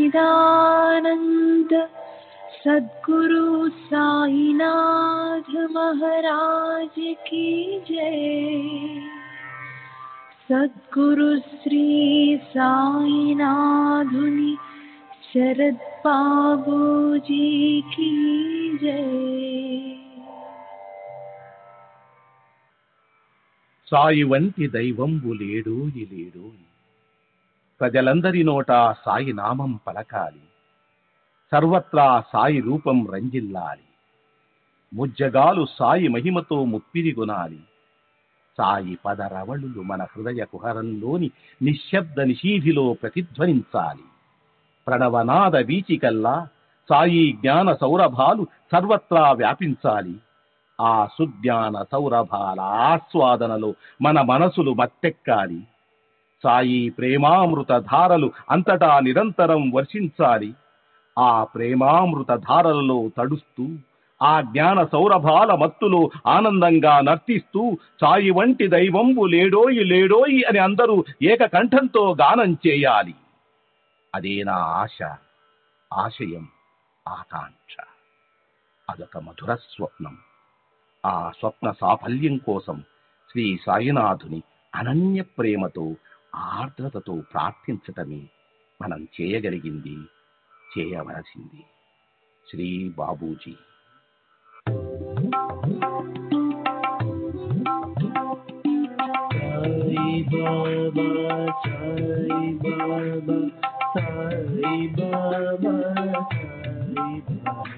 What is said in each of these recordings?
सच्चिदानंद सद्गुरु साईनाथ महाराज की जय। सद्गुरु श्री साईनाथुनि शरद बाबूजी की जय। సాయి వంటి దైవంబు లేడోయి లేడోయి, ప్రజలందరి నోట సాయి నామం పలకాలి, సర్వత్రా సాయి రూపం రంజిల్లాలి, ముజ్జగాలు సాయి మహిమతో ముప్పిరిగొనాలి. సాయి పదరవళులు మన హృదయ కుహరంలోని నిశ్శబ్ద నిశీధిలో ప్రతిధ్వనించాలి. ప్రణవనాద వీచికల్లా సాయి జ్ఞాన సౌరభాలు సర్వత్రా వ్యాపించాలి. ఆ సుజ్ఞాన సౌరభాల ఆస్వాదనలో మన మనసులు మత్తెక్కాలి. సాయి ప్రేమామృత ధారలు అంతటా నిరంతరం వర్షించాలి. ఆ ప్రేమామృత ధారలలో తడుస్తూ, ఆ జ్ఞాన సౌరభాల మత్తులో ఆనందంగా నర్తిస్తూ సాయి వంటి దైవంబు లేడోయి లేడోయి అని అందరూ ఏకకంఠంతో గానం చేయాలి. అదే నా ఆశ, ఆశయం, ఆకాంక్ష. అదొక మధుర స్వప్నం. ఆ స్వప్న సాఫల్యం కోసం శ్రీ సాయినాథుని అనన్య ప్రేమతో, ఆర్ద్రతతో ప్రార్థించటమే మనం చేయగలిగింది, చేయవలసింది. Shri Babuji. Sai Baba, Sai Baba, Sai Baba, Sai Baba.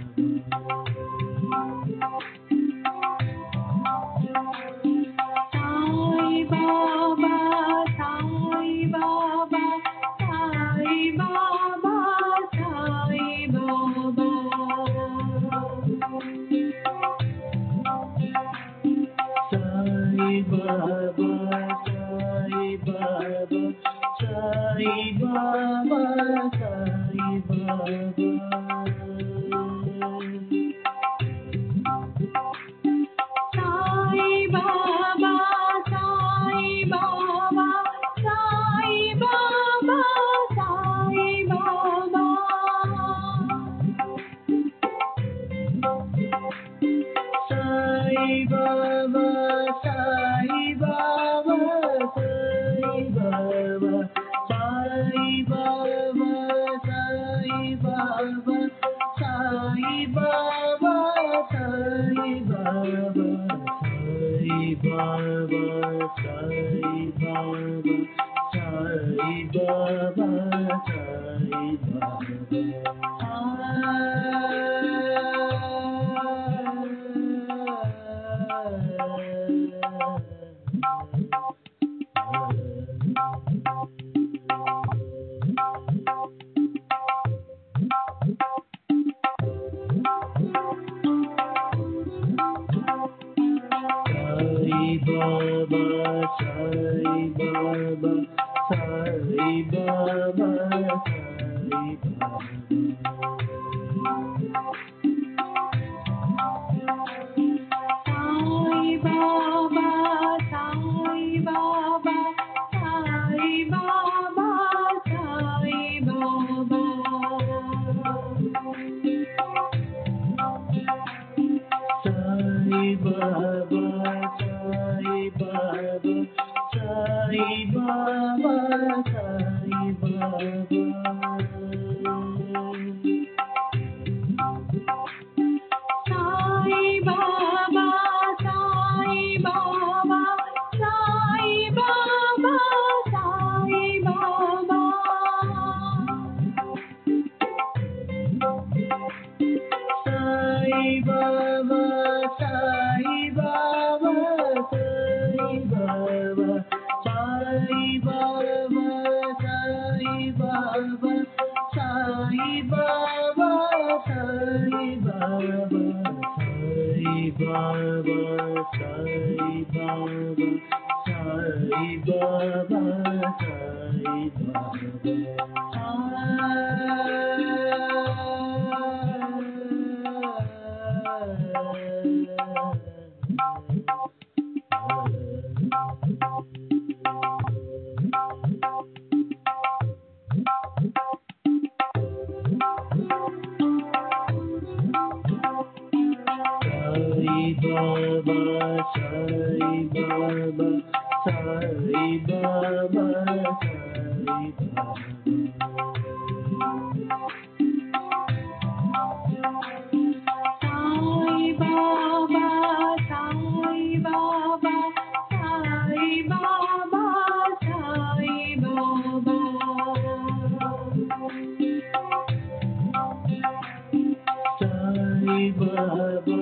Baba,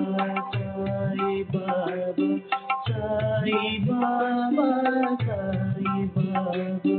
Sai Baba, Sai Baba, Sai Baba.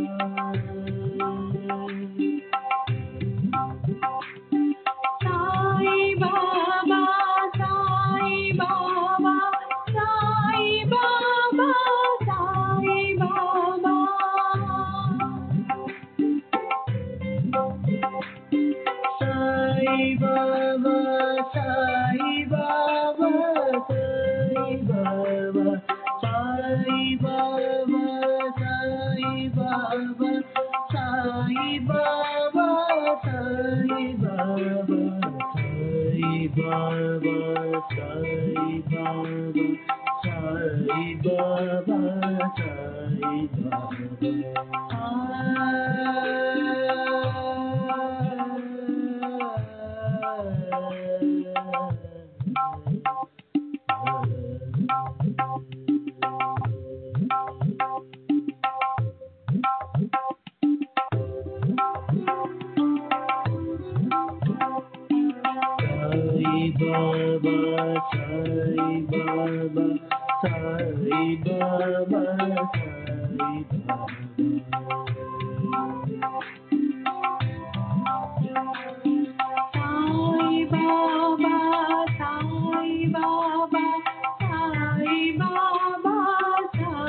Sai Baba, Sai Baba, Sai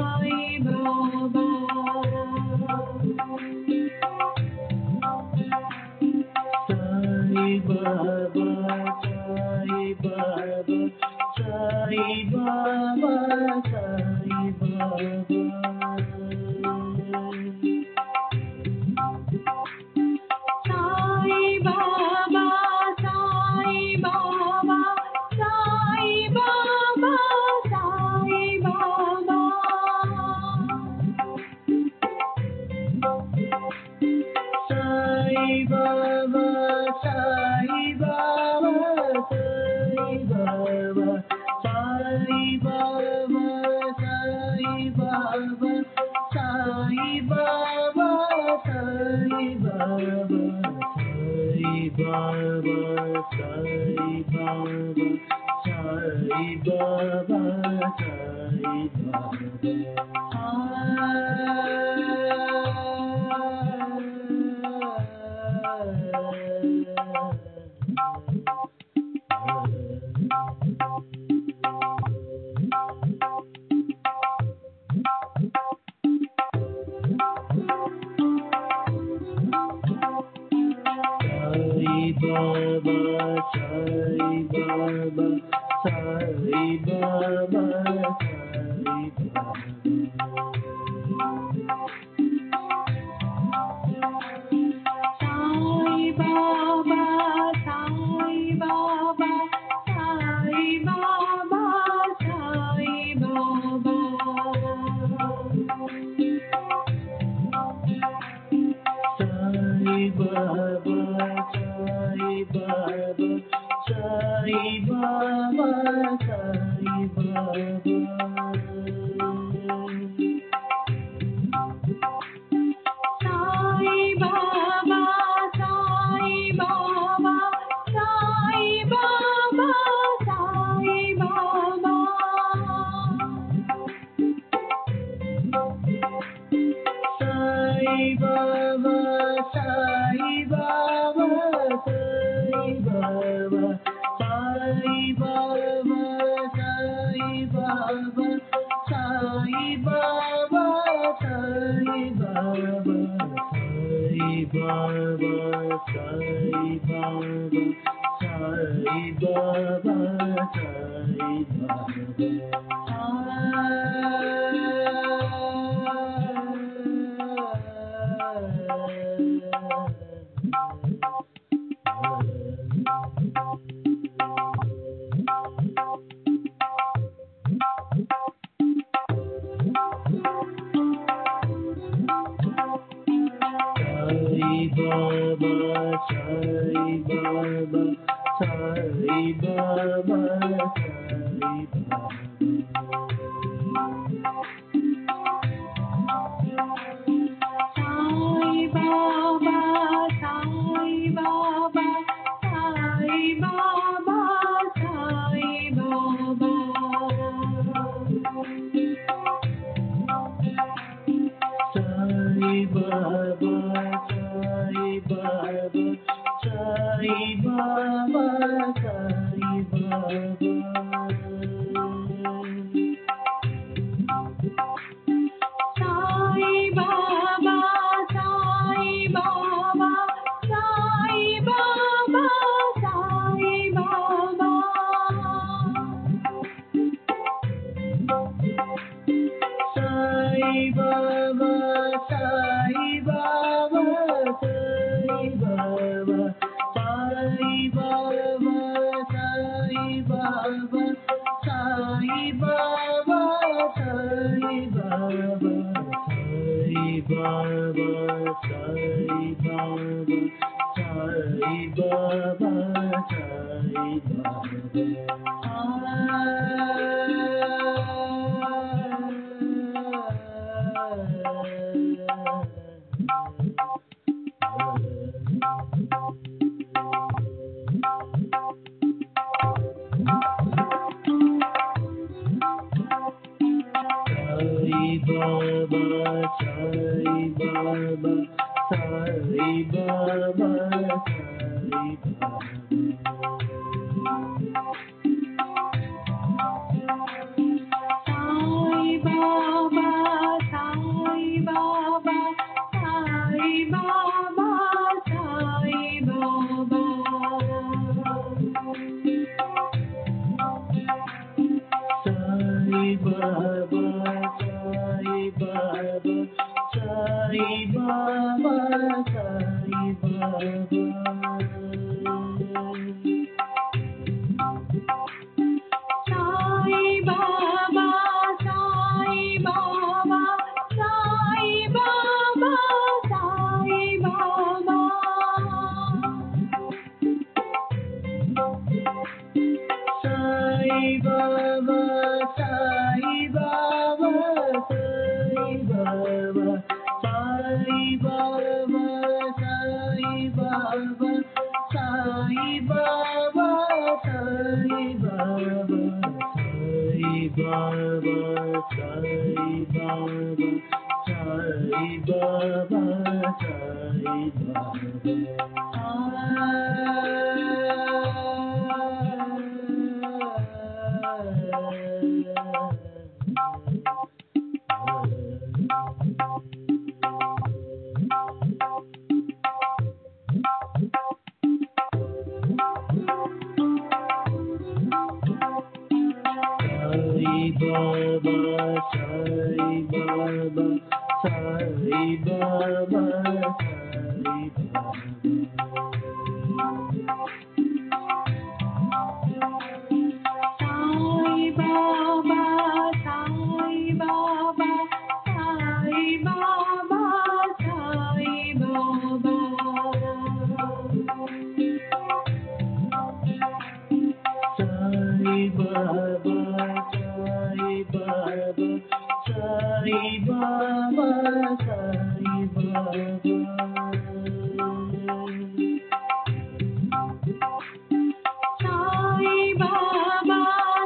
Baba, Sai Baba. Sai Baba, Sai Baba, Sai Baba, Sai Baba, Sai Baba, Sai Baba, Sai Baba, Sai Baba, Sai Baba, Sai Baba, Sai Baba, Sai Baba, Sai Baba, Sai Baba, Sai Baba. Sai Baba, Sai Baba, Sai Baba, Sai Baba. Sai Baba, Sai Baba, Sai Baba, Sai Baba, Sai Baba, Sai Baba, Sai Baba, Sai Baba, Sai Baba, Sai Baba, Sai Baba, Sai Baba, Sai Baba, Sai Baba, Sai Baba, Sai Baba, Sai Baba. Sai Baba, Sai Baba, Sai Baba, Sai Baba. Sai Baba, Sai Baba, Sai Baba, Sai Baba. Sai Baba, Sai Baba, Sai Baba, Sai Baba, Sai Baba, Sai Baba, Sai Baba, Sai Baba, Sai Baba, Sai Baba, Sai Baba, Sai Baba, Sai Baba, Sai Baba, Sai Baba, Sai Baba, Sai Baba. Sai Baba, Sai Baba, Sai Baba, Sai Baba. Sai Baba, Sai Baba, Sai Baba, Sai Baba. Sai Baba,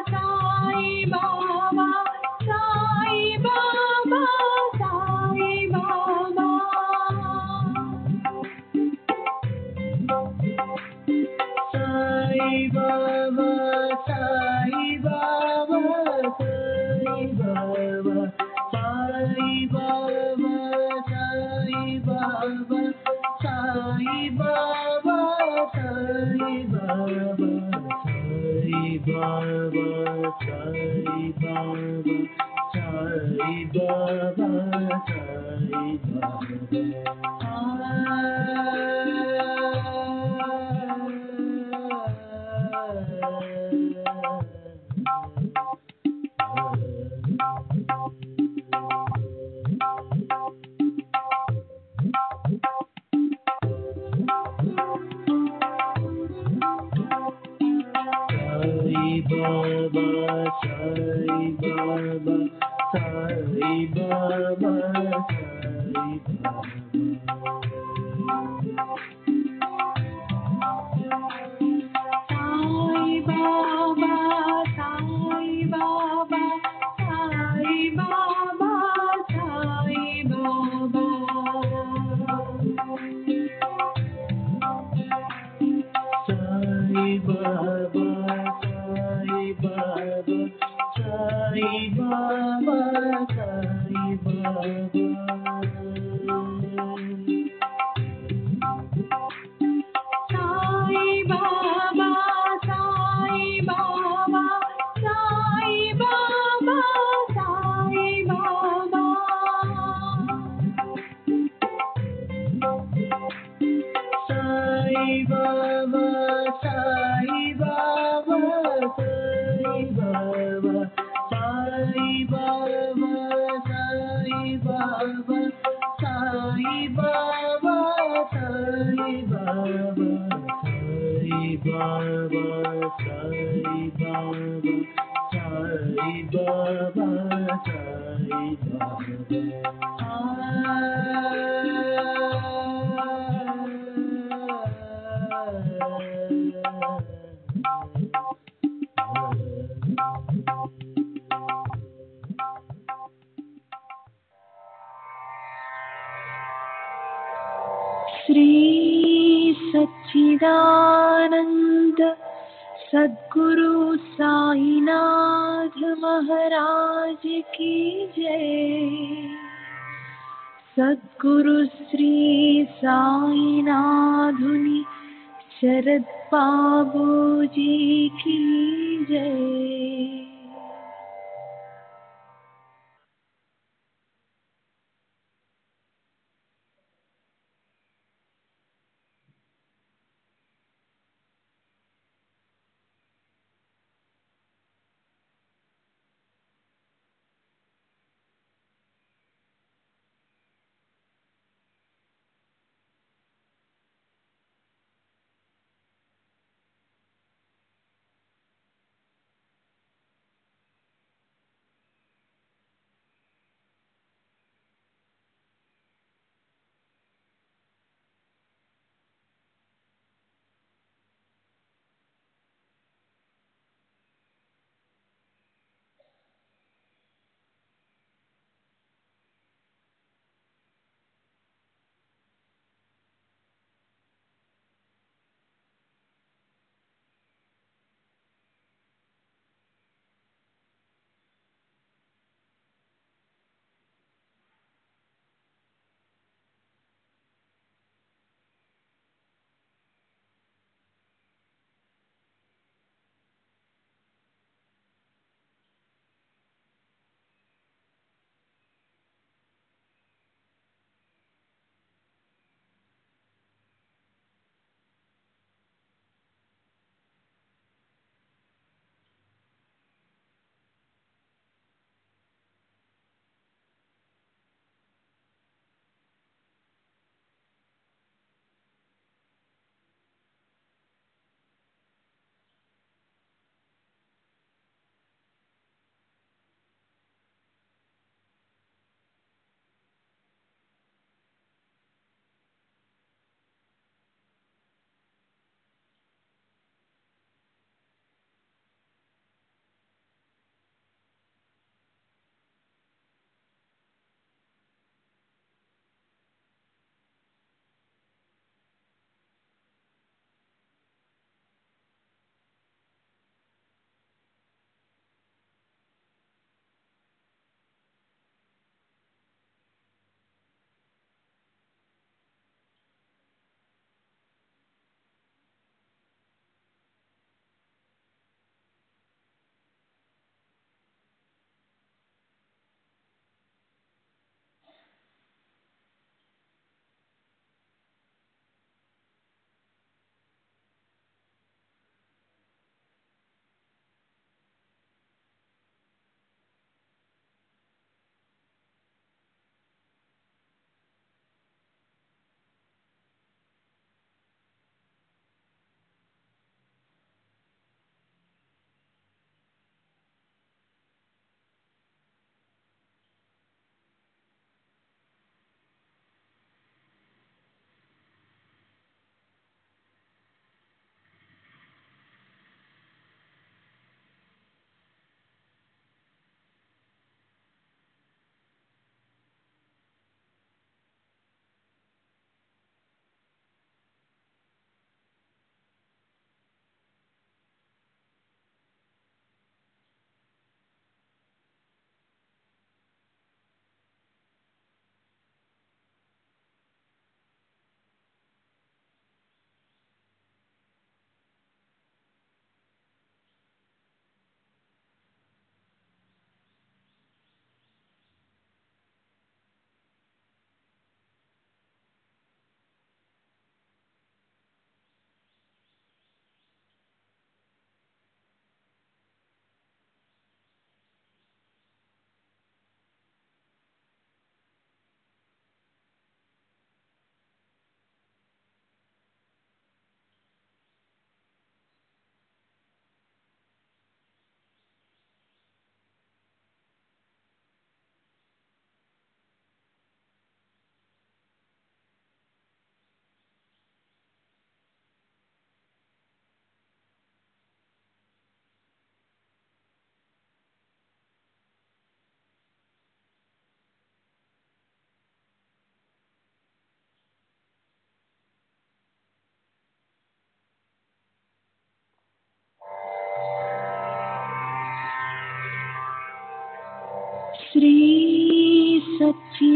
Sai Baba, Sai Baba, Sai Baba, Sai Baba, Sai Baba, Sai Baba, Sai Baba, Sai Baba, Sai Baba, Sai Baba, Sai Baba, Sai Baba, Sai Baba. Sai Baba, Sai Baba, Sai Baba, Sai Baba. Baba, Sai Baba, Sai Baba, Sai Baba. Sai Baba, Sai Baba, Sai Baba, Sai Baba. Sai Baba, Sai Baba, Sai Baba, Sai Baba, Sai Baba, Sai Baba, Sai Baba, Sai Baba, Sai Baba, Sai Baba, Sai Shri सच्चिदानंद सद्गुरु साईनाथ महाराज की जय। सद्गुरु श्री साईनाथुनि शरद बाबू जी की जय।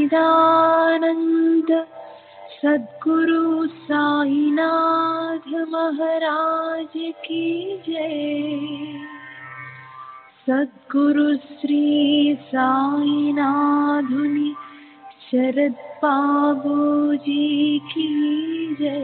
सच्चिदानंद सद्गुरु साईनाथ महाराज की जय। सद्गुरु श्री साईनाथुनि शरद बाबूजी की जय।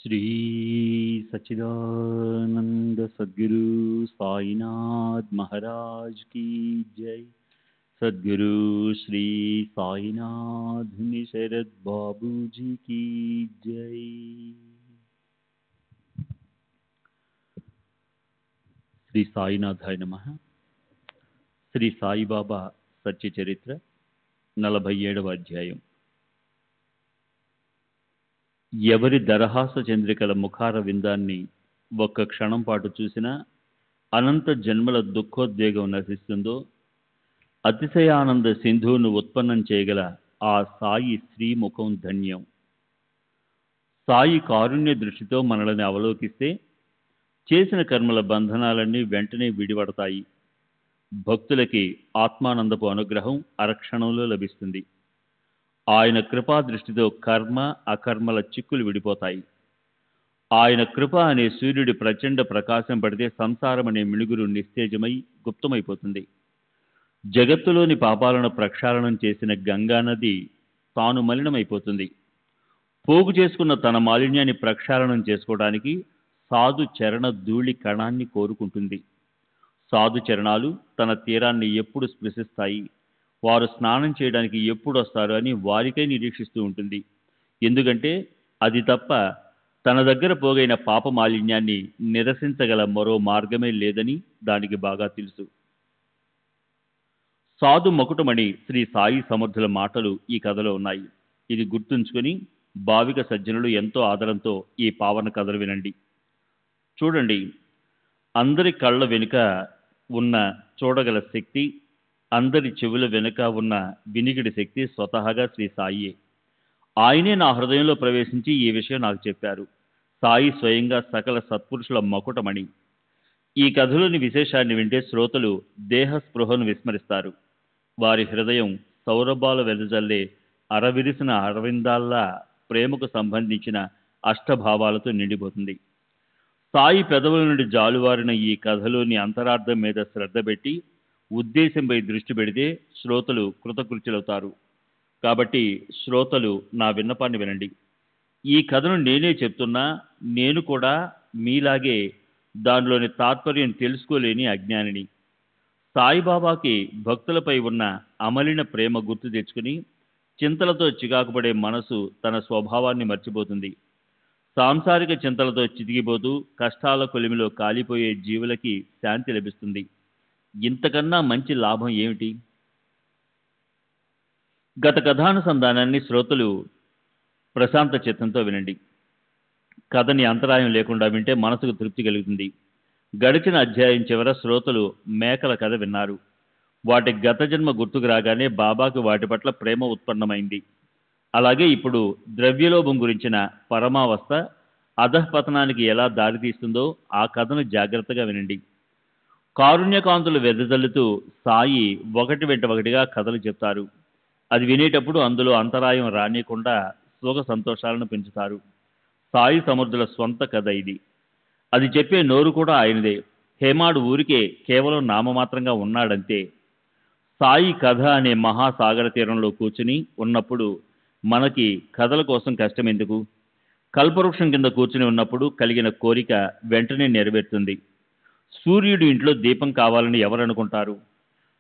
श्री सच्चिदानंद सद्गुरु साईनाथ महाराज की जय। सद्गुरु श्री साईनाथ शरद बाबू जी की जय। శ్రీ సాయినాథాయ నమః. శ్రీ సాయిబాబా సత్య చరిత్ర 47వ అధ్యాయం. ఎవరి దరహాస చంద్రికల ముఖార విందాన్ని ఒక్క క్షణం పాటు చూసినా అనంత జన్మల దుఃఖోద్వేగం నశిస్తుందో, అతిశయానంద సింధువును ఉత్పన్నం చేయగల ఆ సాయి శ్రీముఖం ధన్యం. సాయి కారుణ్య దృష్టితో మనల్ని అవలోకిస్తే చేసిన కర్మల బంధనాలన్నీ వెంటనే విడిపడతాయి. భక్తులకి ఆత్మానందపు అనుగ్రహం అరక్షణంలో లభిస్తుంది. ఆయన కృపా దృష్టితో కర్మ అకర్మల చిక్కులు విడిపోతాయి. ఆయన కృప అనే సూర్యుడి ప్రచండ ప్రకాశం పడితే సంసారం అనే మిణుగురు నిస్తేజమై గుప్తమైపోతుంది. జగత్తులోని పాపాలను ప్రక్షాళనం చేసిన గంగా నది తాను మలినమైపోతుంది. పోగు చేసుకున్న తన మాలిన్యాన్ని ప్రక్షాళనం చేసుకోవడానికి సాధు చరణ ధూళి కణాన్ని కోరుకుంటుంది. సాధు చరణాలు తన తీరాన్ని ఎప్పుడు స్పృశిస్తాయి, వారు స్నానం చేయడానికి ఎప్పుడు వస్తారు అని వారికై నిరీక్షిస్తూ ఉంటుంది. ఎందుకంటే అది తప్ప తన దగ్గర పోగైన పాప మాలిన్యాన్ని నిరసించగల మరో మార్గమే లేదని దానికి బాగా తెలుసు. సాధు మకుటమణి శ్రీ సాయి సమర్థుల మాటలు ఈ కథలో ఉన్నాయి. ఇది గుర్తుంచుకొని భావిక సజ్జనులు ఎంతో ఆదరంతో ఈ పావన కథలు వినండి. చూడండి, అందరి కళ్ళ వెనుక ఉన్న చూడగల శక్తి, అందరి చెవుల వెనుక ఉన్న వినికిడి శక్తి స్వతహాగా శ్రీ సాయియే. ఆయనే నా హృదయంలో ప్రవేశించి ఈ విషయం నాకు చెప్పారు. సాయి స్వయంగా సకల సత్పురుషుల మకుటమణి. ఈ కథలోని విశేషాన్ని వింటే శ్రోతలు దేహ స్పృహను విస్మరిస్తారు. వారి హృదయం సౌరభాలు వెదజల్లే అరవిరిసిన అరవిందాల్లా ప్రేమకు సంబంధించిన అష్టభావాలతో నిండిపోతుంది. సాయి పెదవుల నుండి జాలువారిన ఈ కథలోని అంతరార్థం మీద శ్రద్ధ పెట్టి ఉద్దేశంపై దృష్టి పెడితే శ్రోతలు కృతకృత్యులవుతారు. కాబట్టి శ్రోతలు నా విన్నపాన్ని వినండి. ఈ కథను నేనే చెప్తున్నా, నేను కూడా మీలాగే దానిలోని తాత్పర్యం తెలుసుకోలేని అజ్ఞానిని. సాయిబాబాకి భక్తులపై ఉన్న అమలిన ప్రేమ గుర్తు తెచ్చుకుని చింతలతో చికాకుపడే మనసు తన స్వభావాన్ని మర్చిపోతుంది. సాంసారిక చింతలతో చితికిపోతూ కష్టాల కొలిమిలో కాలిపోయే జీవులకి శాంతి లభిస్తుంది. ఇంతకన్నా మంచి లాభం ఏమిటి? గత కథానుసంధానాన్ని శ్రోతలు ప్రశాంత చిత్తంతో వినండి. కథని అంతరాయం లేకుండా వింటే మనసుకు తృప్తి కలుగుతుంది. గడిచిన అధ్యాయం చివర శ్రోతలు మేకల కథ విన్నారు. వాటి గత జన్మ గుర్తుకు రాగానే బాబాకు వాటి పట్ల ప్రేమ ఉత్పన్నమైంది. అలాగే ఇప్పుడు ద్రవ్యలోభం గురించిన పరమావస్థ అధఃపతనానికి ఎలా దారితీస్తుందో ఆ కథను జాగ్రత్తగా వినండి. కారుణ్యకాంతులు వెదజల్లుతూ సాయి ఒకటి వెంట ఒకటిగా కథలు చెప్తారు. అది వినేటప్పుడు అందులో అంతరాయం రానియకుండా సుఖ సంతోషాలను పెంచుతారు. సాయి సమర్థుల స్వంత కథ ఇది. అది చెప్పే నోరు కూడా ఆయనదే. హేమాడు ఊరికే కేవలం నామమాత్రంగా ఉన్నాడంతే. సాయి కథ అనే మహాసాగర తీరంలో కూర్చుని ఉన్నప్పుడు మనకి కథల కోసం కష్టం ఎందుకు? కల్పవృక్షం కింద కూర్చుని ఉన్నప్పుడు కలిగిన కోరిక వెంటనే నెరవేరుతుంది. సూర్యుడి ఇంట్లో దీపం కావాలని ఎవరు అనుకుంటారు?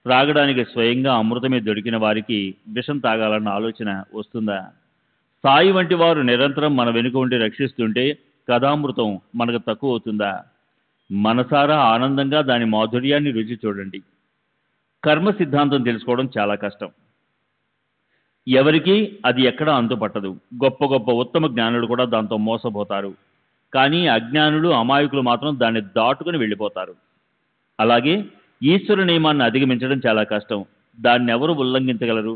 త్రాగడానికి స్వయంగా అమృతమే దొరికిన వారికి విషం తాగాలన్న ఆలోచన వస్తుందా? సాయి వంటి వారు నిరంతరం మన వెనుక ఉండి రక్షిస్తుంటే కథామృతం మనకు తక్కువ అవుతుందా? మనసారా ఆనందంగా దాని మాధుర్యాన్ని రుచి చూడండి. కర్మ సిద్ధాంతం తెలుసుకోవడం చాలా కష్టం. ఎవరికి అది ఎక్కడా అంతుపట్టదు. గొప్ప గొప్ప ఉత్తమ జ్ఞానులు కూడా దాంతో మోసపోతారు. కానీ అజ్ఞానులు, అమాయకులు మాత్రం దాన్ని దాటుకుని వెళ్ళిపోతారు. అలాగే ఈశ్వర నియమాన్ని అధిగమించడం చాలా కష్టం. దాన్ని ఎవరు ఉల్లంఘించగలరు?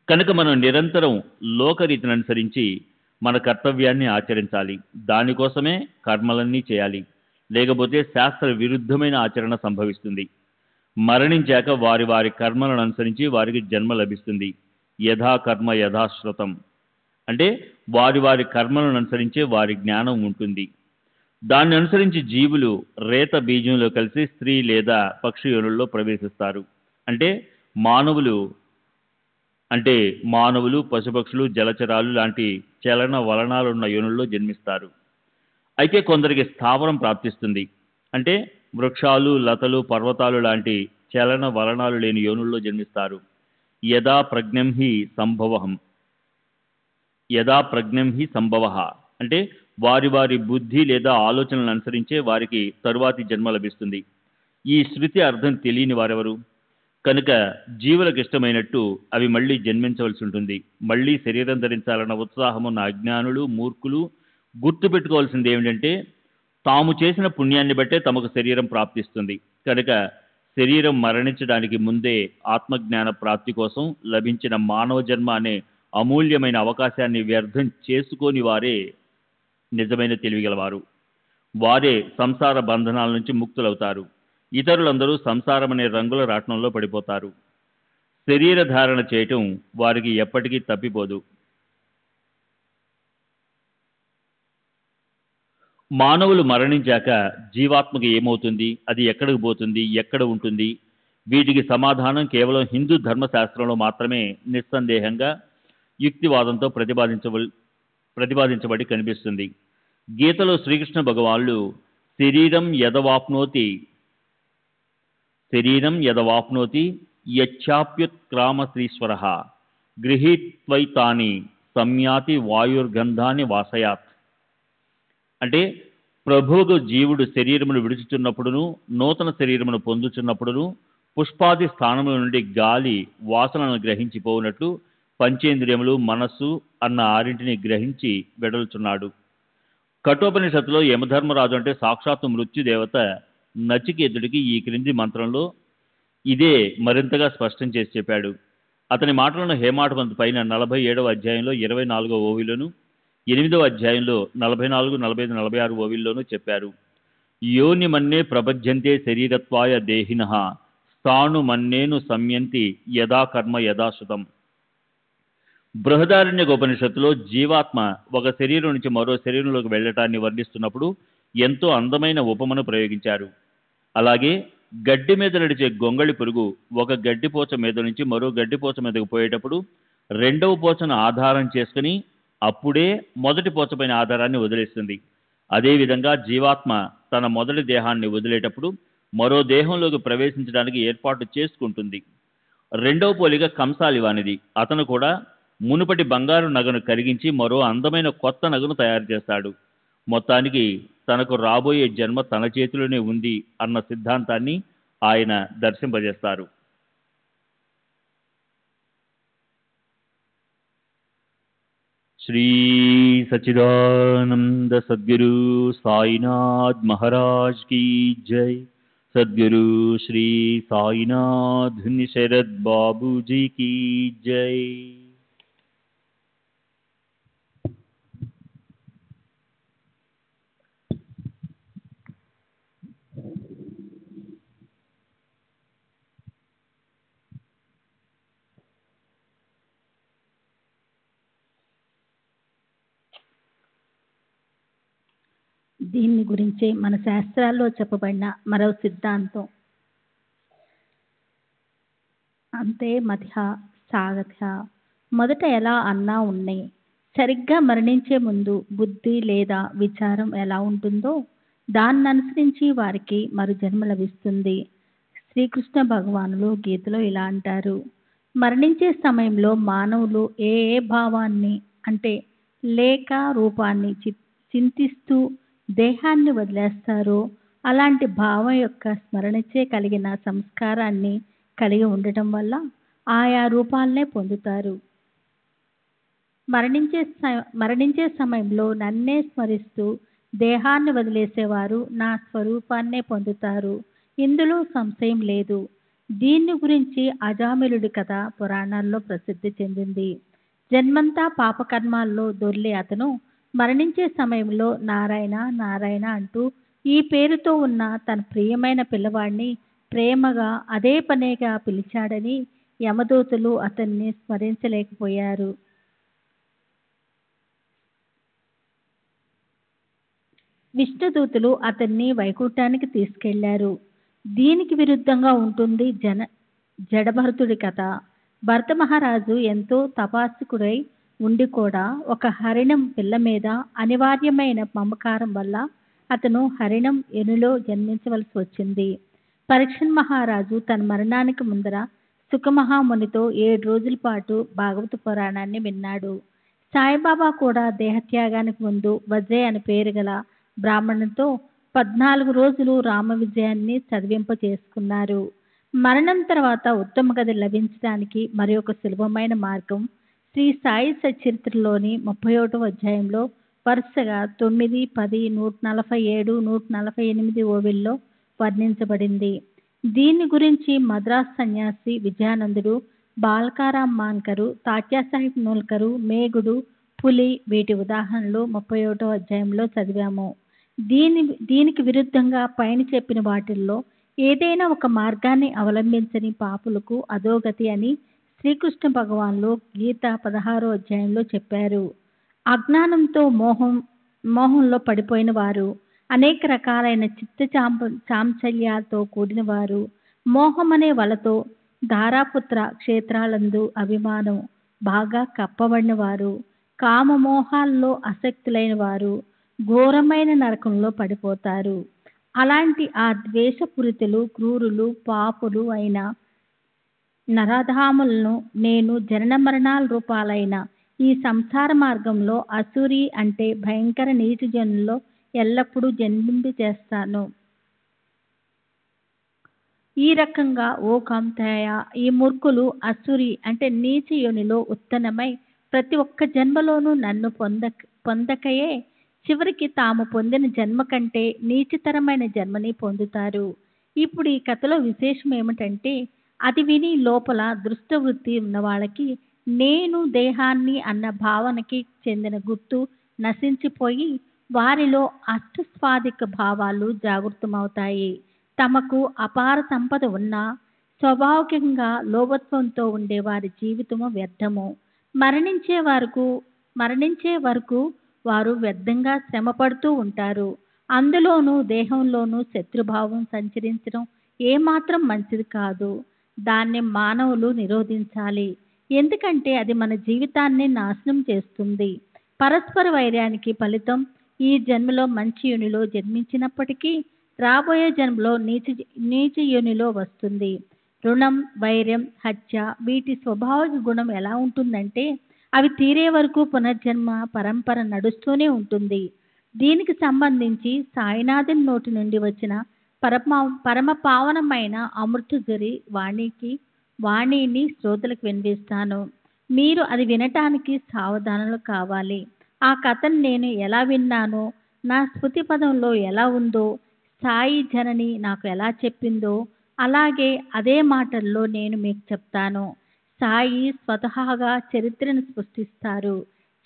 కనుక మనం నిరంతరం లోకరీతిని అనుసరించి మన కర్తవ్యాన్ని ఆచరించాలి. దానికోసమే కర్మలన్నీ చేయాలి. లేకపోతే శాస్త్ర విరుద్ధమైన ఆచరణ సంభవిస్తుంది. మరణించాక వారి వారి కర్మలను అనుసరించి వారికి జన్మ లభిస్తుంది. యథా కర్మ యథాశ్రుతం అంటే వారి వారి కర్మలను అనుసరించే వారి జ్ఞానం ఉంటుంది. దాన్ని అనుసరించి జీవులు రేత బీజంలో కలిసి స్త్రీ లేదా పక్షి యోనుల్లో ప్రవేశిస్తారు. అంటే మానవులు, పశుపక్షులు, జలచరాలు లాంటి చలన వలనాలున్న యోనుల్లో జన్మిస్తారు. అయితే కొందరికి స్థావరం ప్రాప్తిస్తుంది. అంటే వృక్షాలు, లతలు, పర్వతాలు లాంటి చలన వలనాలు లేని యోనుల్లో జన్మిస్తారు. యదా ప్రజ్ఞం హి సంభవ అంటే వారి వారి బుద్ధి లేదా ఆలోచనలను అనుసరించే వారికి తరువాతి జన్మ లభిస్తుంది. ఈ శృతి అర్థం తెలియని వారెవరు? కనుక జీవులకు ఇష్టమైనట్టు అవి మళ్ళీ జన్మించవలసి ఉంటుంది. మళ్ళీ శరీరం ధరించాలన్న ఉత్సాహం ఉన్న అజ్ఞానులు, మూర్ఖులు గుర్తుపెట్టుకోవాల్సింది ఏమిటంటే తాము చేసిన పుణ్యాన్ని బట్టే తమకు శరీరం ప్రాప్తిస్తుంది. కనుక శరీరం మరణించడానికి ముందే ఆత్మజ్ఞాన ప్రాప్తి కోసం లభించిన మానవ జన్మ అనే అమూల్యమైన అవకాశాన్ని వ్యర్థం చేసుకోని వారే నిజమైన తెలివిగలవారు. వారే సంసార బంధనాల నుంచి ముక్తులవుతారు. ఇతరులందరూ సంసారం అనే రంగుల రాట్నంలో పడిపోతారు. శరీర ధారణ చేయటం వారికి ఎప్పటికీ తప్పిపోదు. మానవులు మరణించాక జీవాత్మకి ఏమవుతుంది, అది ఎక్కడికి పోతుంది, ఎక్కడ ఉంటుంది, వీటికి సమాధానం కేవలం హిందూ ధర్మశాస్త్రంలో మాత్రమే నిస్సందేహంగా యుక్తివాదంతో ప్రతిపాదించబడి కనిపిస్తుంది. గీతలో శ్రీకృష్ణ భగవానులు శరీరం యదవాప్నోతి యచ్చాప్యుత్క్రామశ్రీశ్వర గృహీత్వైతాని సంయాతి వాయుర్గంధాన్ని వాసయాత్ అంటే ప్రభువుకు జీవుడు శరీరమును విడుచుచున్నప్పుడును నూతన శరీరమును పొందుచున్నప్పుడును పుష్పాది స్థానముల నుండి గాలి వాసనను గ్రహించిపోవునట్లు పంచేంద్రియములు మనస్సు అన్న ఆరింటిని గ్రహించి వెడలుచున్నాడు. కఠోపనిషత్తులో యమధర్మరాజు అంటే సాక్షాత్తు మృత్యుదేవత నచికేతుడికి ఈ క్రింది మంత్రంలో ఇదే మరింతగా స్పష్టం చేసి చెప్పాడు. అతని మాటలను హేమాటవంతు పైన 47వ అధ్యాయంలో 24వ ఓవిలోను, 8వ అధ్యాయంలో 44, 45, 46 ఓవిల్లోనూ చెప్పారు. యోని మన్నే ప్రపద్యంతే శరీరత్వాయ దేహినః స్థాను మన్నేను సంయంతి యథా కర్మ యథాశ్రుతం. బృహదారణ్యకోపనిషత్తులో జీవాత్మ ఒక శరీరం నుంచి మరో శరీరంలోకి వెళ్ళటాన్ని వర్ణిస్తున్నప్పుడు ఎంతో అందమైన ఉపమను ప్రయోగించారు. అలాగే గడ్డి మీద నడిచే గొంగళి పురుగు ఒక గడ్డిపోచ మీద నుంచి మరో గడ్డిపోచ మీదకు పోయేటప్పుడు రెండవ పోచను ఆధారం చేసుకుని అప్పుడే మొదటి పోచపైన ఆధారాన్ని వదిలేస్తుంది. అదేవిధంగా జీవాత్మ తన మొదటి దేహాన్ని వదిలేటప్పుడు మరో దేహంలోకి ప్రవేశించడానికి ఏర్పాటు చేసుకుంటుంది. రెండవ పోలిక కంసాలివానిది. అతను కూడా మునుపటి బంగారు నగను కరిగించి మరో అందమైన కొత్త నగను తయారు చేస్తాడు. మొత్తానికి తనకు రాబోయే జన్మ తన చేతిలోనే ఉంది అన్న సిద్ధాంతాన్ని ఆయన దర్శింపజేస్తారు. శ్రీ సచ్చిదానంద సద్గురు సాయినాథ్ మహారాజ్ की जय. सद्गुरु श्री साईनाथ शरद बाबू जी की जय. దీన్ని గురించే మన శాస్త్రాల్లో చెప్పబడిన మరో సిద్ధాంతం అంతే మధ్య సాగత్య. మొదట ఎలా అన్నా ఉన్నాయి. సరిగ్గా మరణించే ముందు బుద్ధి లేదా విచారం ఎలా ఉంటుందో దాన్ని అనుసరించి వారికి మరు జన్మ లభిస్తుంది. శ్రీకృష్ణ భగవానులు గీతలో ఇలా అంటారు. మరణించే సమయంలో మానవులు ఏ ఏ భావాన్ని అంటే లేక రూపాన్ని చింతిస్తూ దేహాన్ని వదిలేస్తారో అలాంటి భావం యొక్క స్మరణచే కలిగిన సంస్కారాన్ని కలిగి ఉండటం వల్ల ఆయా రూపాలనే పొందుతారు. మరణించే సమయంలో నన్నే స్మరిస్తూ దేహాన్ని వదిలేసేవారు నా స్వరూపాన్నే పొందుతారు. ఇందులో సంశయం లేదు. దీన్ని గురించి అజామిలుడి కథ పురాణాల్లో ప్రసిద్ధి చెందింది. జన్మంతా పాపకర్మాల్లో దొర్లే అతను మరణించే సమయంలో నారాయణ నారాయణ అంటూ ఈ పేరుతో ఉన్న తన ప్రియమైన పిల్లవాడిని ప్రేమగా అదే పనేగా పిలిచాడని యమదూతలు అతన్ని స్మరించలేకపోయారు. విష్ణుదూతులు అతన్ని వైకుంఠానికి తీసుకెళ్లారు. దీనికి విరుద్ధంగా ఉంటుంది జడభరతుడి కథ. భరత మహారాజు ఎంతో తపాస్సుకుడై ఉండి కూడా ఒక హరిణం పిల్ల మీద అనివార్యమైన మమకారం వల్ల అతను హరిణం ఎనులో జన్మించవలసి వచ్చింది. పరీక్షణ్ మహారాజు తన మరణానికి ముందర సుఖమహామునితో 7 రోజుల పాటు భాగవత పురాణాన్ని విన్నాడు. సాయిబాబా కూడా దేహత్యాగానికి ముందు వజయ్ అని పేరు గల బ్రాహ్మణునితో 14 రోజులు రామ విజయాన్ని చదివింప చేసుకున్నారు. మరణం తర్వాత ఉత్తమ గతి లభించడానికి మరి ఒక సులభమైన మార్గం శ్రీ సాయి సచరిత్రలోని 31వ అధ్యాయంలో వరుసగా 9, 10, 147, 148 ఓవిల్లో వర్ణించబడింది. దీని గురించి మద్రాస్ సన్యాసి విజయానందుడు, బాల్కారాం మాన్కరు, తాత్యాసాహెబ్ నూల్కరు, మేగుడు, పులి వీటి ఉదాహరణలు 31వ అధ్యాయంలో చదివాము. దీనికి విరుద్ధంగా పైన చెప్పిన వాటిల్లో ఏదైనా ఒక మార్గాన్ని అవలంబించని పాపులకు అధోగతి అని శ్రీకృష్ణ భగవానులు గీత 16వ అధ్యాయంలో చెప్పారు. అజ్ఞానంతో మోహం మోహంలో పడిపోయిన వారు, అనేక రకాలైన చాంచల్యాలతో కూడిన వారు, మోహమనే వలతో ధారాపుత్ర క్షేత్రాలందు అభిమానం బాగా కప్పబడిన వారు, కామమోహాల్లో ఆసక్తులైన వారు ఘోరమైన నరకంలో పడిపోతారు. అలాంటి ఆ ద్వేషపూరితులు, క్రూరులు, పాపులు అయిన నరధాములను నేను జనన మరణాల రూపాలైన ఈ సంసార మార్గంలో అసురి అంటే భయంకర నీటి జనుల్లో ఎల్లప్పుడూ జన్మింపచేస్తాను. ఈ రకంగా ఓ కౌంతేయ, ఈ మూర్ఖులు అసురి అంటే నీచ యోనిలో ఉత్తనమై ప్రతి ఒక్క జన్మలోనూ నన్ను పొందకయే చివరికి తాము పొందిన జన్మ కంటే నీచతరమైన జన్మని పొందుతారు. ఇప్పుడు ఈ కథలో విశేషం ఏమిటంటే, అది విని లోపల దృష్టవృత్తి ఉన్న వాళ్ళకి నేను దేహాన్ని అన్న భావనకి చెందిన గుర్తు నశించిపోయి వారిలో అష్టస్వాదిక భావాలు జాగృతమవుతాయి. తమకు అపార సంపద ఉన్నా స్వాభావికంగా లోభత్వంతో ఉండే వారి జీవితము వ్యర్థము. మరణించే వరకు వారు వ్యర్థంగా శ్రమపడుతూ ఉంటారు. అందులోనూ దేహంలోనూ శత్రుభావం సంచరించడం ఏమాత్రం మంచిది కాదు. దాన్ని మానవులు నిరోధించాలి. ఎందుకంటే అది మన జీవితాన్ని నాశనం చేస్తుంది. పరస్పర వైర్యానికి ఫలితం ఈ జన్మలో మంచి యోనిలో జన్మించినప్పటికీ రాబోయే జన్మలో నీచ యోనిలో వస్తుంది. రుణం, వైర్యం, హత్య వీటి స్వాభావిక గుణం ఎలా ఉంటుందంటే అవి తీరే వరకు పునర్జన్మ పరంపర నడుస్తూనే ఉంటుంది. దీనికి సంబంధించి సాయినాథుని నోటి నుండి వచ్చిన పరమ పావనమైన అమృతజరి వాణిని శ్రోతలకు వినిపిస్తాను. మీరు అది వినటానికి సావధానులు కావాలి. ఆ కథను నేను ఎలా విన్నానో, నా స్మృతి పదంలో ఎలా ఉందో, సాయి జనని నాకు ఎలా చెప్పిందో అలాగే అదే మాటల్లో నేను మీకు చెప్తాను. సాయి స్వతహాగా చరిత్రను సృష్టిస్తారు,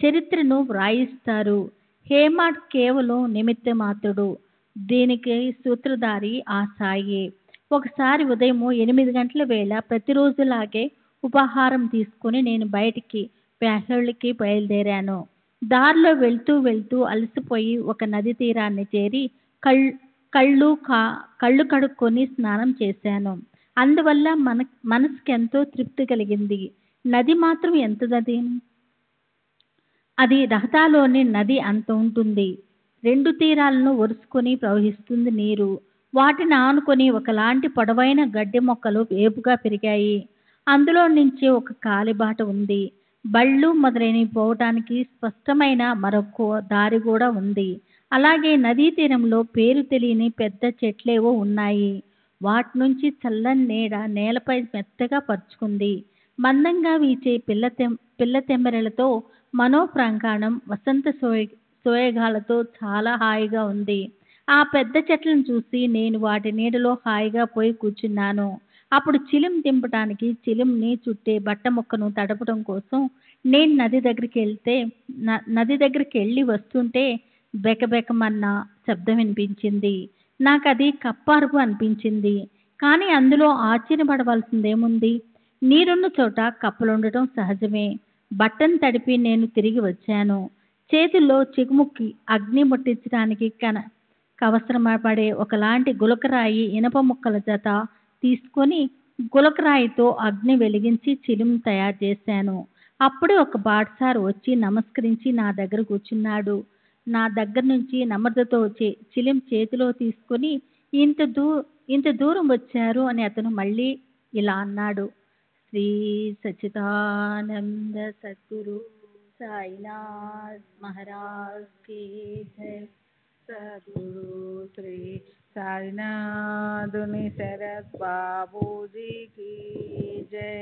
చరిత్రను వ్రాయిస్తారు. హేమాడ్ కేవలం నిమిత్త మాత్రుడు. దీనికి సూత్రధారి ఆ సాయి. ఒకసారి ఉదయం 8 గంటల వేళ ప్రతిరోజులాగే ఉపాహారం తీసుకుని నేను బయటికి ప్యాహళ్ళకి బయలుదేరాను. దారిలో వెళ్తూ అలసిపోయి ఒక నది తీరాన్ని చేరి కళ్ళు కడుక్కొని స్నానం చేశాను. అందువల్ల మనసుకి ఎంతో తృప్తి కలిగింది. నది మాత్రం ఎంతది? అది రహదాలోని నది అంత ఉంటుంది. 2 తీరాలను ఒరుసుకొని ప్రవహిస్తుంది నీరు. వాటిని ఆనుకొని ఒకలాంటి పొడవైన గడ్డి మొక్కలు వేపుగా పెరిగాయి. అందులో నుంచి ఒక కాలిబాట ఉంది. బళ్ళు మొదలైనవి పోవటానికి స్పష్టమైన మరొక దారి కూడా ఉంది. అలాగే నదీ తీరంలో పేరు తెలియని పెద్ద చెట్లేవో ఉన్నాయి. వాటి నుంచి చల్లని నీడ నేలపై మెత్తగా పరుచుకుంది. మందంగా వీచే పిల్ల తెమ్మెరలతో మనోప్రాంగణం వసంత సోయగాలతో చాలా హాయిగా ఉంది. ఆ పెద్ద చెట్లను చూసి నేను వాటి నీడలో హాయిగా పోయి కూర్చున్నాను. అప్పుడు చిలిం దింపటానికి చిలింని చుట్టే బట్ట ముక్కను తడపడం కోసం నేను నది దగ్గరికి వెళ్ళి వస్తుంటే బెకబెకమన్న శబ్దం వినిపించింది. నాకు అది కప్పారుపు అనిపించింది. కానీ అందులో ఆశ్చర్యపడవలసిందేముంది? నీరున్న చోట కప్పలుండటం సహజమే. బట్టను తడిపి నేను తిరిగి వచ్చాను. చేతుల్లో చిగుముక్కి అగ్ని ముట్టించడానికి అవసరపడే ఒకలాంటి గులకరాయి ఇనప ముక్కల జత తీసుకొని గులకరాయితో అగ్ని వెలిగించి చిలిం తయారు చేశాను. అప్పుడే ఒక బాటసారి వచ్చి నమస్కరించి నా దగ్గర కూర్చున్నాడు. నా దగ్గర నుంచి నమ్రతతో చిలిం చేతిలో తీసుకొని ఇంత దూరం వచ్చారు అని అతను మళ్ళీ ఇలా అన్నాడు. శ్రీ సచ్చిదానంద సద్గురు సాయినాథ్ మహారాజ్ కి జై. సద్గురు శ్రీ సాయినాథుని శరత్ బాబూజీకి జై.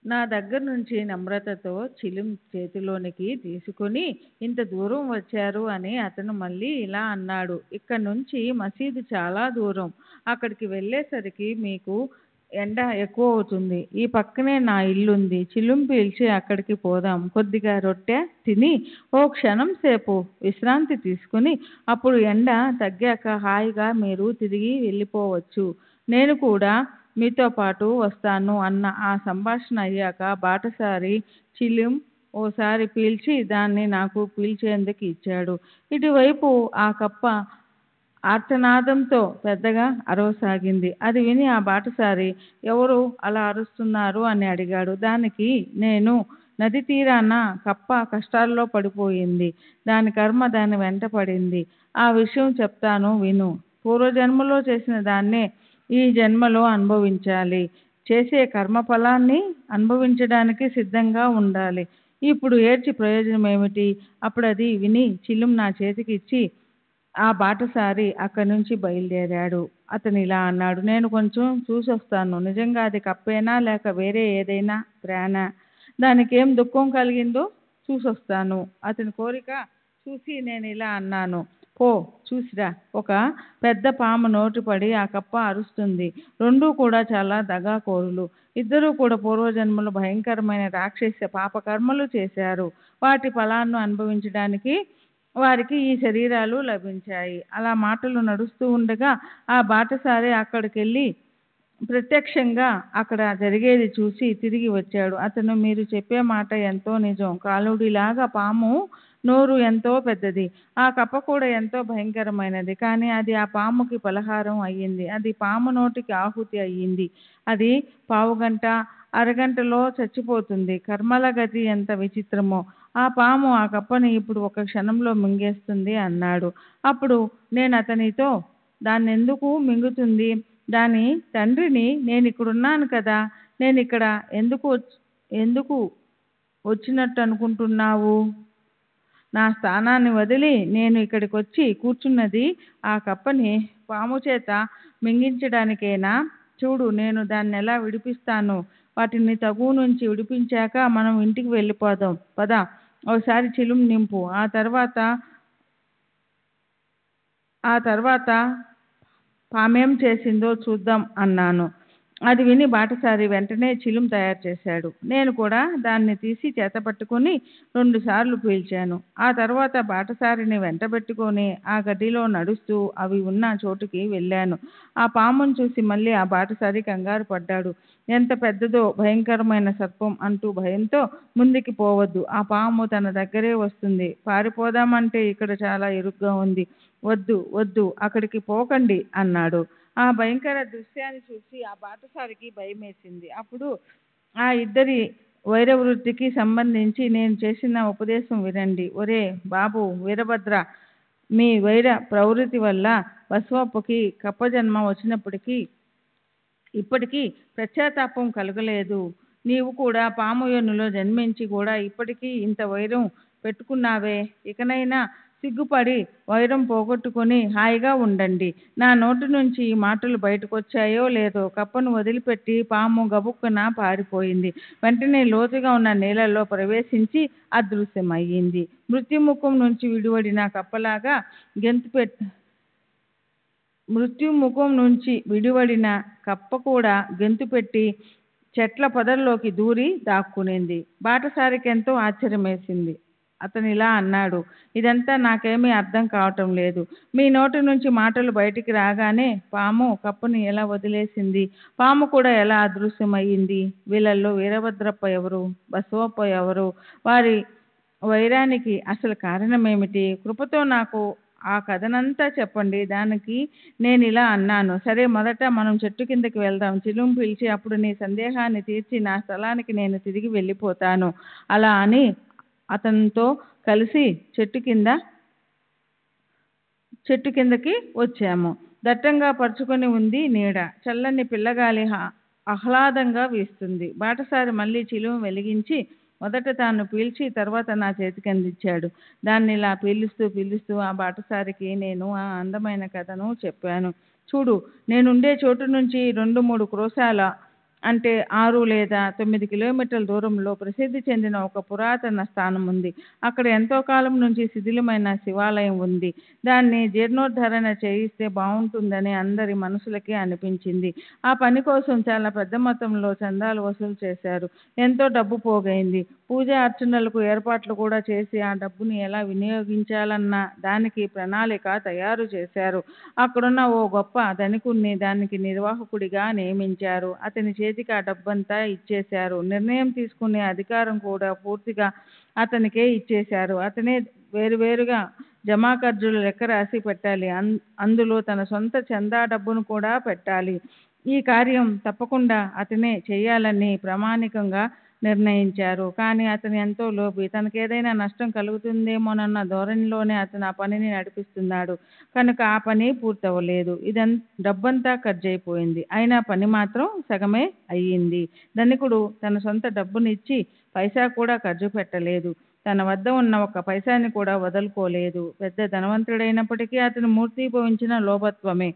నా దగ్గర నుంచి నమ్రతతో చిలిం చేతిలోనికి తీసుకొని ఇంత దూరం వచ్చారు అని అతను మళ్ళీ ఇలా అన్నాడు. ఇక్కడ నుంచి మసీదు చాలా దూరం. అక్కడికి వెళ్ళేసరికి మీకు ఎండ ఎక్కువ అవుతుంది. ఈ పక్కనే నా ఇల్లుంది. చిలుం పీల్చి అక్కడికి పోదాం. కొద్దిగా రొట్టె తిని ఓ క్షణం సేపు విశ్రాంతి తీసుకుని అప్పుడు ఎండ తగ్గాక హాయిగా మీరు తిరిగి వెళ్ళిపోవచ్చు. నేను కూడా మీతో పాటు వస్తాను అన్న ఆ సంభాషణ అయ్యాక బాటసారి చిలుం ఓసారి పీల్చి దాన్ని నాకు పీల్చేందుకు ఇచ్చాడు. ఇటువైపు ఆ కప్ప ఆర్తనాదంతో పెద్దగా అరవసాగింది. అది విని ఆ బాటసారి ఎవరు అలా అరుస్తున్నారు అని అడిగాడు. దానికి నేను నది తీరాన కప్ప కష్టాల్లో పడిపోయింది. దాని కర్మ దాని వెంట పడింది. ఆ విషయం చెప్తాను విను. పూర్వజన్మలో చేసిన దాన్నే ఈ జన్మలో అనుభవించాలి. చేసే కర్మ ఫలాన్ని అనుభవించడానికి సిద్ధంగా ఉండాలి. ఇప్పుడు ఏడ్చి ప్రయోజనం ఏమిటి? అప్పుడు అది విని చిలుం నా చేతికి ఇచ్చి ఆ బాటసారి అక్కడి నుంచి బయలుదేరాడు. అతను ఇలా అన్నాడు, నేను కొంచెం చూసొస్తాను. నిజంగా అది కప్పేనా లేక వేరే ఏదైనా ప్రాణా? దానికేం దుఃఖం కలిగిందో చూసొస్తాను. అతని కోరిక చూసి నేను ఇలా అన్నాను, పో చూసిరా. ఒక పెద్ద పాము నోటి పడి ఆ కప్ప అరుస్తుంది. రెండూ కూడా చాలా దగాకోరులు. ఇద్దరూ కూడా పూర్వజన్మలో భయంకరమైన రాక్షస పాపకర్మలు చేశారు. వాటి ఫలాన్ని అనుభవించడానికి వారికి ఈ శరీరాలు లభించాయి. అలా మాటలు నడుస్తూ ఉండగా ఆ బాటసారి అక్కడికెళ్ళి ప్రత్యక్షంగా అక్కడ జరిగేది చూసి తిరిగి వచ్చాడు. అతను మీరు చెప్పే మాట ఎంతో నిజం. కాలుడిలాగా పాము నోరు ఎంతో పెద్దది. ఆ కప్ప కూడా ఎంతో భయంకరమైనది. కానీ అది ఆ పాముకి పలహారం అయ్యింది. అది పాము నోటికి ఆహుతి అయ్యింది. అది పావుగంట అరగంటలో చచ్చిపోతుంది. కర్మల గతి ఎంత విచిత్రమో! ఆ పాము ఆ కప్పని ఇప్పుడు ఒక క్షణంలో మింగేస్తుంది అన్నాడు. అప్పుడు నేను అతనితో దాన్నెందుకు మింగుతుంది? దాని తండ్రిని. నేనిక్కడున్నాను కదా. నేనిక్కడ ఎందుకు వచ్చినట్టు అనుకుంటున్నావు? నా స్థానాన్ని వదిలి నేను ఇక్కడికొచ్చి కూర్చున్నది ఆ కప్పని పాము చేత మింగించడానికేనా? చూడు, నేను దాన్నెలా విడిపిస్తాను. వాటిని తగువ నుంచి విడిపించాక మనం ఇంటికి వెళ్ళిపోదాం. పద. ఓసారి చిలుం నింపు. ఆ తర్వాత పామేం చేసిందో చూద్దాం అన్నాను. అది విని బాటసారి వెంటనే చిలుం తయారు చేశాడు. నేను కూడా దాన్ని తీసి చేతపట్టుకుని 2 సార్లు పీల్చాను. ఆ తర్వాత బాటసారిని వెంటబెట్టుకొని ఆ గడ్డిలో నడుస్తూ అవి ఉన్న చోటుకి వెళ్ళాను. ఆ పామును చూసి మళ్ళీ ఆ బాటసారి కంగారు పడ్డాడు. ఎంత పెద్దదో, భయంకరమైన సర్పం అంటూ భయంతో ముందుకి పోవద్దు. ఆ పాము తన దగ్గరే వస్తుంది. పారిపోదామంటే ఇక్కడ చాలా ఇరుగ్గా ఉంది. వద్దు వద్దు, అక్కడికి పోకండి అన్నాడు. ఆ భయంకర దృశ్యాన్ని చూసి ఆ బాటసారికి భయమేసింది. అప్పుడు ఆ ఇద్దరి వైరవృత్తికి సంబంధించి నేను చేసిన ఉపదేశం వినండి. ఒరే బాబు వీరభద్ర, మీ వైర ప్రవృత్తి వల్ల బసవప్పకి కప్పజన్మ వచ్చినప్పటికీ ఇప్పటికీ పశ్చాత్తాపం కలగలేదు. నీవు కూడా పాము యోనిలో జన్మించి కూడా ఇప్పటికీ ఇంత వైరం పెట్టుకున్నావే. ఇకనైనా సిగ్గుపడి వైరం పోగొట్టుకొని హాయిగా ఉండండి. నా నోటి నుంచి ఈ మాటలు బయటకొచ్చాయో లేదో కప్పను వదిలిపెట్టి పాము గబుక్కున పారిపోయింది. వెంటనే లోతుగా ఉన్న నీళ్ళల్లో ప్రవేశించి అదృశ్యమయ్యింది. మృత్యుముఖం నుంచి విడివడిన కప్పలాగా మృత్యుముఖం నుంచి విడివడిన కప్ప కూడా గెంతు పెట్టి చెట్ల పొదల్లోకి దూరి దాక్కునింది. బాటసారికి ఎంతో ఆశ్చర్యమేసింది. అతను ఇలా అన్నాడు, ఇదంతా నాకేమీ అర్థం కావటం లేదు. మీ నోటి నుంచి మాటలు బయటికి రాగానే పాము కప్పని ఎలా వదిలేసింది? పాము కూడా ఎలా అదృశ్యమయ్యింది? వీళ్ళల్లో వీరభద్రప్ప ఎవరు? బసవప్ప ఎవరు? వారి వైరానికి అసలు కారణమేమిటి? కృపతో నాకు ఆ కథనంతా చెప్పండి. దానికి నేను ఇలా అన్నాను, సరే మొదట మనం చెట్టు కిందకి వెళ్దాం. చిలుం పిలిచి అప్పుడు నీ సందేహాన్ని తీర్చి నా స్థలానికి నేను తిరిగి వెళ్ళిపోతాను. అలా అని అతనితో కలిసి చెట్టు కిందకి వచ్చాము. దట్టంగా పరుచుకొని ఉంది నీడ. చల్లని పిల్లగాలి ఆహ్లాదంగా వీస్తుంది. బాటసారి మళ్ళీ చిలుం వెలిగించి మొదట తాను పీల్చి తర్వాత నా చేతికి అందించాడు. దాన్ని ఇలా పీలుస్తూ ఆ బాటసారికి నేను ఆ అందమైన కథను చెప్పాను. చూడు, నేనుండే చోటు నుంచి 2-3 క్రోశాల అంటే 6 లేదా 9 కిలోమీటర్ల దూరంలో ప్రసిద్ధి చెందిన ఒక పురాతన స్థానం ఉంది. అక్కడ ఎంతో కాలం నుంచి శిథిలమైన శివాలయం ఉంది. దాన్ని జీర్ణోద్ధరణ చేయిస్తే బాగుంటుందని అందరి మనసులకి అనిపించింది. ఆ పని కోసం చాలా పెద్ద మొత్తంలో చందాలు వసూలు చేశారు. ఎంతో డబ్బు పోగైంది. పూజ అర్చనలకు ఏర్పాట్లు కూడా చేసి ఆ డబ్బుని ఎలా వినియోగించాలన్న దానికి ప్రణాళిక తయారు చేశారు. అక్కడున్న ఓ గొప్ప ధనికుణ్ణి దానికి నిర్వాహకుడిగా నియమించారు. అతని చేతికి ఆ డబ్బంతా ఇచ్చేశారు. నిర్ణయం తీసుకునే అధికారం కూడా పూర్తిగా అతనికే ఇచ్చేశారు. అతనే వేరువేరుగా జమా ఖర్చులు లెక్క రాసి పెట్టాలి. అందులో తన సొంత చందా డబ్బును కూడా పెట్టాలి. ఈ కార్యం తప్పకుండా అతనే చేయాలని ప్రామాణికంగా నిర్ణయించారు. కానీ అతను ఎంతో లోభి. తనకేదైనా నష్టం కలుగుతుందేమోనన్న ధోరణిలోనే అతను ఆ పనిని నడిపిస్తున్నాడు. కనుక ఆ పని పూర్తవలేదు. డబ్బంతా ఖర్చయిపోయింది. అయినా పని మాత్రం సగమే అయ్యింది. ధనికుడు తన సొంత డబ్బునిచ్చి పైసా కూడా ఖర్చు పెట్టలేదు. తన వద్ద ఉన్న ఒక్క పైసాని కూడా వదులుకోలేదు. పెద్ద ధనవంతుడైనప్పటికీ అతను మూర్తీభవించిన లోభత్వమే.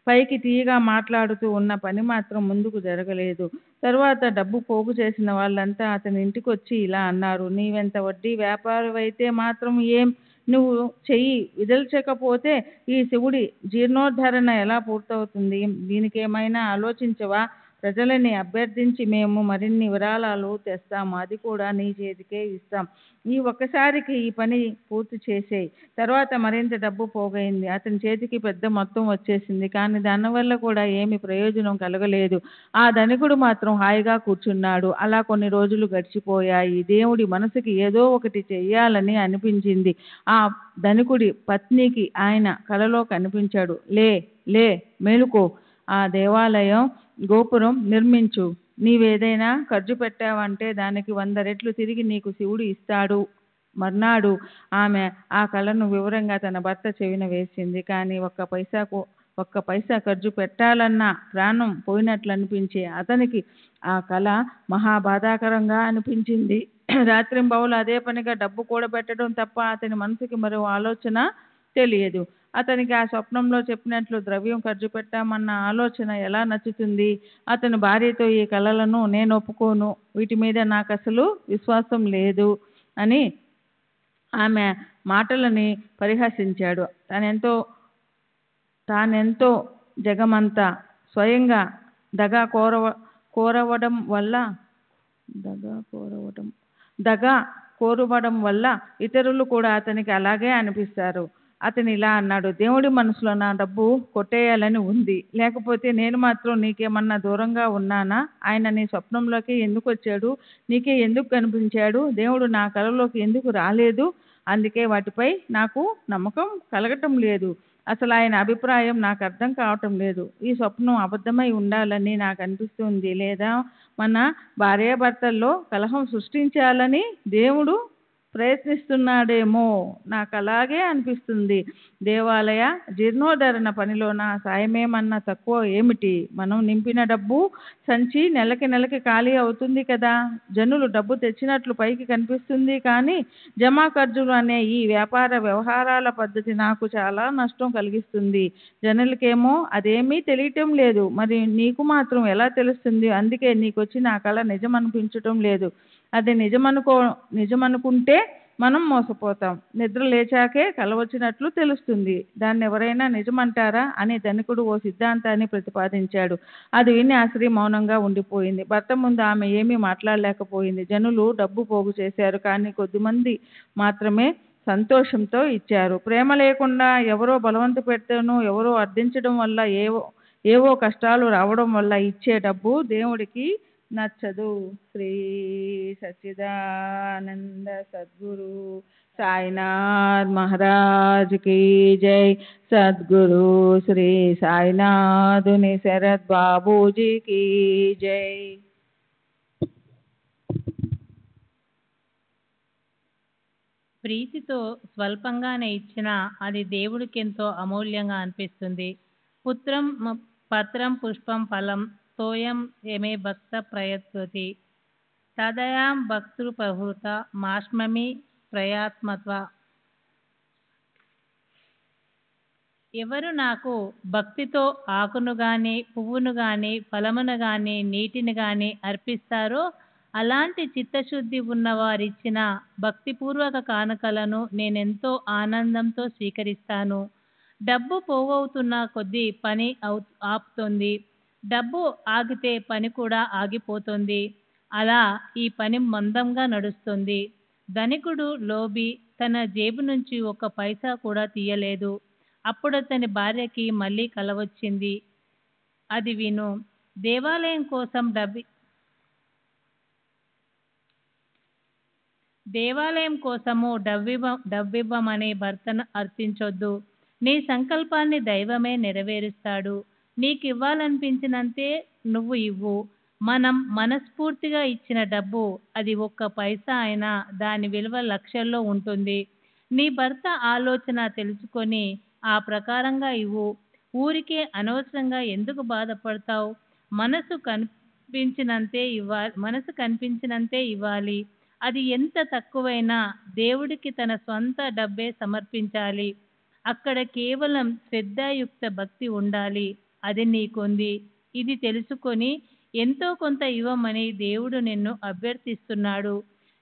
పైకి తీయగా మాట్లాడుతూ ఉన్న పని మాత్రం ముందుకు జరగలేదు. తరువాత డబ్బు పోగు చేసిన వాళ్ళంతా అతని ఇంటికొచ్చి ఇలా అన్నారు: నీవెంత వడ్డీ వ్యాపారమైతే మాత్రం ఏం, నువ్వు చెయ్యి విదల్చకపోతే ఈ శివుడి జీర్ణోద్ధరణ ఎలా పూర్తవుతుంది? దీనికేమైనా ఆలోచించవా? ప్రజలని అభ్యర్థించి మేము మరిన్ని విరాళాలు తెస్తాము. అది కూడా నీ చేతికే ఇస్తాం. ఈ ఒక్కసారికి ఈ పని పూర్తి చేసేయి. తర్వాత మరింత డబ్బు పోగైంది. అతని చేతికి పెద్ద మొత్తం వచ్చేసింది. కానీ దానివల్ల కూడా ఏమీ ప్రయోజనం కలగలేదు. ఆ ధనికుడు మాత్రం హాయిగా కూర్చున్నాడు. అలా కొన్ని రోజులు గడిచిపోయాయి. దేవుడి మనసుకి ఏదో ఒకటి చెయ్యాలని అనిపించింది. ఆ ధనికుడి పత్నికి ఆయన కలలో కనిపించాడు. లే లే మేలుకో, ఆ దేవాలయం గోపురం నిర్మించు. నీవేదైనా ఖర్చు పెట్టావంటే దానికి 100 రెట్లు తిరిగి నీకు శివుడు ఇస్తాడు. మర్నాడు ఆమె ఆ కలను వివరంగా తన భర్త చెవిన వేసింది. కానీ ఒక్క పైసా ఖర్చు పెట్టాలన్నా ప్రాణం పోయినట్లు అనిపించే అతనికి ఆ కళ మహా బాధాకరంగా అనిపించింది. రాత్రింబవలు అదే పనిగా డబ్బు కూడబెట్టడం తప్ప అతని మనసుకి మరో ఆలోచన తెలియదు. అతనికి ఆ స్వప్నంలో చెప్పినట్లు ద్రవ్యం ఖర్చు పెట్టామన్న ఆలోచన ఎలా నచ్చుతుంది? అతని భార్యతో ఈ కళలను నేను ఒప్పుకోను, వీటి మీద నాకు అసలు విశ్వాసం లేదు అని ఆమె మాటలని పరిహసించాడు. తానెంతో జగమంతా స్వయంగా దగా కోరవడం వల్ల ఇతరులు కూడా అతనికి అలాగే అనిపిస్తారు. అతను ఇలా అన్నాడు: దేవుడి మనసులో నా డబ్బు కొట్టేయాలని ఉంది. లేకపోతే నేను మాత్రం నీకేమన్నా దూరంగా ఉన్నానా? ఆయన నీ స్వప్నంలోకి ఎందుకు వచ్చాడు? నీకే ఎందుకు కనిపించాడు? దేవుడు నా కలలోకి ఎందుకు రాలేదు? అందుకే వాటిపై నాకు నమ్మకం కలగటం లేదు. అసలు ఆయన అభిప్రాయం నాకు అర్థం కావటం లేదు. ఈ స్వప్నం అబద్ధమై ఉండాలని నాకు అనిపిస్తుంది. లేదా మన భార్యాభర్తల్లో కలహం సృష్టించాలని దేవుడు ప్రయత్నిస్తున్నాడేమో, నాకు అలాగే అనిపిస్తుంది. దేవాలయ జీర్ణోద్ధరణ పనిలో నా సాయమేమన్నా తక్కువ ఏమిటి? మనం నింపిన డబ్బు సంచి నెలకి ఖాళీ అవుతుంది కదా. జనులు డబ్బు తెచ్చినట్లు పైకి కనిపిస్తుంది, కానీ జమా ఖర్చులు అనే ఈ వ్యాపార వ్యవహారాల పద్ధతి నాకు చాలా నష్టం కలిగిస్తుంది. జనులకేమో అదేమీ తెలియటం లేదు. మరి నీకు మాత్రం ఎలా తెలుస్తుంది? అందుకే నీకొచ్చిన ఆ కళ నిజం అనిపించటం లేదు. అది నిజమనుకుంటే మనం మోసపోతాం. నిద్ర లేచాకే కల వచ్చినట్లు తెలుస్తుంది. దాన్ని ఎవరైనా నిజమంటారా అని ధనికుడు ఓ సిద్ధాంతాన్ని ప్రతిపాదించాడు. అది విని ఆ స్త్రీ మౌనంగా ఉండిపోయింది. భర్త ముందు ఆమె ఏమీ మాట్లాడలేకపోయింది. జనులు డబ్బు పోగు చేశారు, కానీ కొద్దిమంది మాత్రమే సంతోషంతో ఇచ్చారు. ప్రేమ లేకుండా ఎవరో బలవంత పెడితేనో ఎవరో అర్థించడం వల్ల ఏవో కష్టాలు రావడం వల్ల ఇచ్చే డబ్బు దేవుడికి నచ్చదు. శ్రీ సచ్చిదానంద సద్గురు సాయినాథ్ మహారాజ్ की जय। सद्गुरु श्री साईनाथुनि शरद बाबूजी की जय। ప్రీతితో స్వల్పంగానే ఇచ్చినా అది దేవుడికి ఎంతో అమూల్యంగా అనిపిస్తుంది. పత్రం పుష్పం ఫలం తోయం యమే భక్త ప్రయత్వతి తదయాం భక్తృపహృత మాష్మమి ప్రయాత్మత్వ. ఎవరు నాకు భక్తితో ఆకును గాని పువ్వును గాని ఫలమును గాని నీటిని గాని అర్పిస్తారో అలాంటి చిత్తశుద్ధి ఉన్నవారిచ్చిన భక్తిపూర్వక కానుకలను నేనెంతో ఆనందంతో స్వీకరిస్తాను. డబ్బు పోగవుతున్న కొద్దీ పని ఆపుతుంది. డబ్బు ఆగితే పని కూడా ఆగిపోతుంది. అలా ఈ పని మందంగా నడుస్తుంది. ధనికుడు లోబి తన జేబు నుంచి ఒక్క పైసా కూడా తీయలేదు. అప్పుడతని భార్యకి మళ్ళీ కల వచ్చింది. అది విను. దేవాలయం కోసం దేవాలయం కోసము డబ్బివ్వమని భర్తను అర్థించొద్దు. నీ సంకల్పాన్ని దైవమే నెరవేరుస్తాడు. నీకివ్వాలనిపించినంతే నువ్వు ఇవ్వు. మనం మనస్ఫూర్తిగా ఇచ్చిన డబ్బు అది ఒక్క పైసా అయినా దాని విలువ లక్షల్లో ఉంటుంది. నీ భర్త ఆలోచన తెలుసుకొని ఆ ప్రకారంగా ఇవ్వు. ఊరికే అనవసరంగా ఎందుకు బాధపడతావు? మనసు కనిపించినంతే ఇవ్వాలి. అది ఎంత తక్కువైనా దేవుడికి తన స్వంత డబ్బే సమర్పించాలి. అక్కడ కేవలం శ్రద్ధాయుక్త భక్తి ఉండాలి. అది నీకుంది. ఇది తెలుసుకొని ఎంతో కొంత ఇవ్వమని దేవుడు నిన్ను అభ్యర్థిస్తున్నాడు.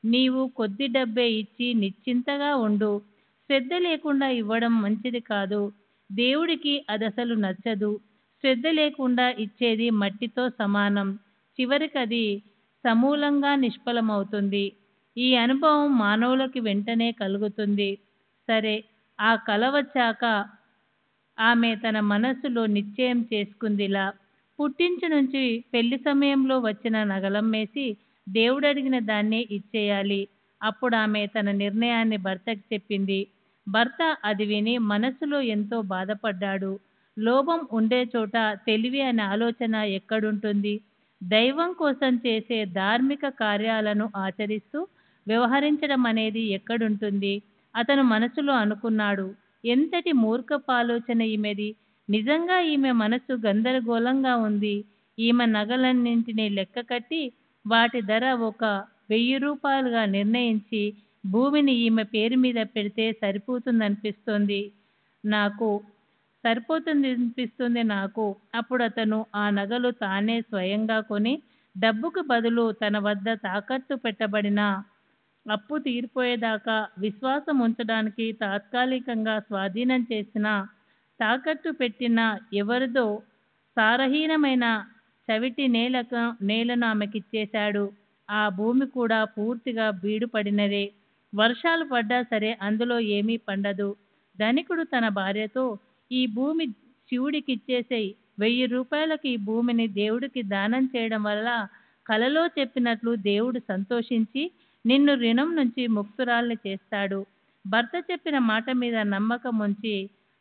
నీవు కొద్ది డబ్బే ఇచ్చి నిశ్చింతగా ఉండు. శ్రద్ధ లేకుండా ఇవ్వడం మంచిది కాదు. దేవుడికి అదసలు నచ్చదు. శ్రద్ధ లేకుండా ఇచ్చేది మట్టితో సమానం. చివరికది సమూలంగా నిష్ఫలమవుతుంది. ఈ అనుభవం మానవులకి వెంటనే కలుగుతుంది. సరే, ఆ కల వచ్చాక ఆమె తన మనస్సులో నిశ్చయం చేసుకుందిలా: పుట్టింటి నుంచి పెళ్లి సమయంలో వచ్చిన నగలమ్మేసి దేవుడడిగిన దాన్నే ఇచ్చేయాలి. అప్పుడు ఆమె తన నిర్ణయాన్ని భర్తకి చెప్పింది. భర్త అది విని మనస్సులో ఎంతో బాధపడ్డాడు. లోభం ఉండే చోట తెలివి అనే ఆలోచన ఎక్కడుంటుంది? దైవం కోసం చేసే ధార్మిక కార్యాలను ఆచరిస్తూ వ్యవహరించడం అనేది ఎక్కడుంటుంది? అతను మనసులో అనుకున్నాడు. ఎంతటి మూర్ఖపు ఆలోచన ఈమెది! నిజంగా ఈమె మనసు గందరగోళంగా ఉంది. ఈమె నగలన్నింటినీ లెక్క కట్టి వాటి ధర ఒక 1000 రూపాయలుగా నిర్ణయించి భూమిని ఈమె పేరు మీద పెడితే సరిపోతుందనిపిస్తుంది నాకు. అప్పుడు అతను ఆ నగలు తానే స్వయంగా కొని డబ్బుకు బదులు తన వద్ద తాకట్టు పెట్టబడిన అప్పు తీరిపోయేదాకా విశ్వాసం ఉంచడానికి తాత్కాలికంగా స్వాధీనం చేసిన తాకట్టు పెట్టిన ఎవరిదో సారహీనమైన చవిటి నేలను ఆమెకిచ్చేశాడు. ఆ భూమి కూడా పూర్తిగా బీడుపడినదే. వర్షాలు పడ్డా సరే అందులో ఏమీ పండదు. ధనికుడు తన భార్యతో, ఈ భూమి శివుడికిచ్చేసేయ్. 1000 రూపాయలకి ఈ భూమిని దేవుడికి దానం చేయడం వల్ల కలలో చెప్పినట్లు దేవుడు సంతోషించి నిన్ను రుణం నుంచి ముక్తురాల్ని చేస్తాడు. భర్త చెప్పిన మాట మీద నమ్మకం ఉంచి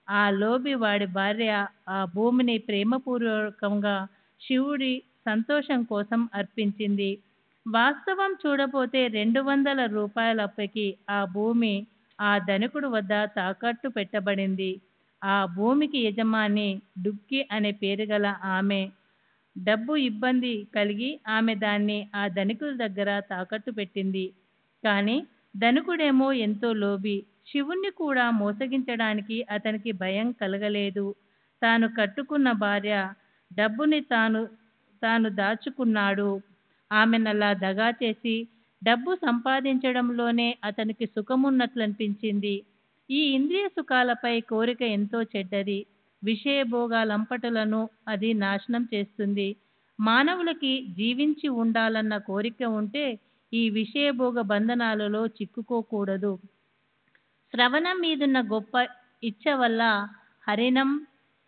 ఆ లోబి వాడి భార్య ఆ భూమిని ప్రేమపూర్వకంగా శివుడి సంతోషం కోసం అర్పించింది. వాస్తవం చూడపోతే 200 రూపాయల అప్పుకి ఆ భూమి ఆ ధనికుడు వద్ద తాకట్టు పెట్టబడింది. ఆ భూమికి యజమాని డుక్కి అనే పేరు గల ఆమె. డబ్బు ఇబ్బంది కలిగి ఆమె దాన్ని ఆ ధనికుడి దగ్గర తాకట్టు పెట్టింది. కానీ ధనికుడేమో ఎంతో లోబి. శివుణ్ణి కూడా మోసగించడానికి అతనికి భయం కలగలేదు. తాను కట్టుకున్న భార్య డబ్బుని తాను దాచుకున్నాడు. ఆమెనలా దగా చేసి డబ్బు సంపాదించడంలోనే అతనికి సుఖమున్నట్లనిపించింది. ఈ ఇంద్రియ సుఖాలపై కోరిక ఎంతో చెడ్డది. విషయభోగాలంపటలను అది నాశనం చేస్తుంది. మానవులకి జీవించి ఉండాలన్న కోరిక ఉంటే ఈ విషయభోగ బంధనాలలో చిక్కుకోకూడదు. శ్రవణం మీదున్న గొప్ప ఇచ్చ వల్ల హరిణం,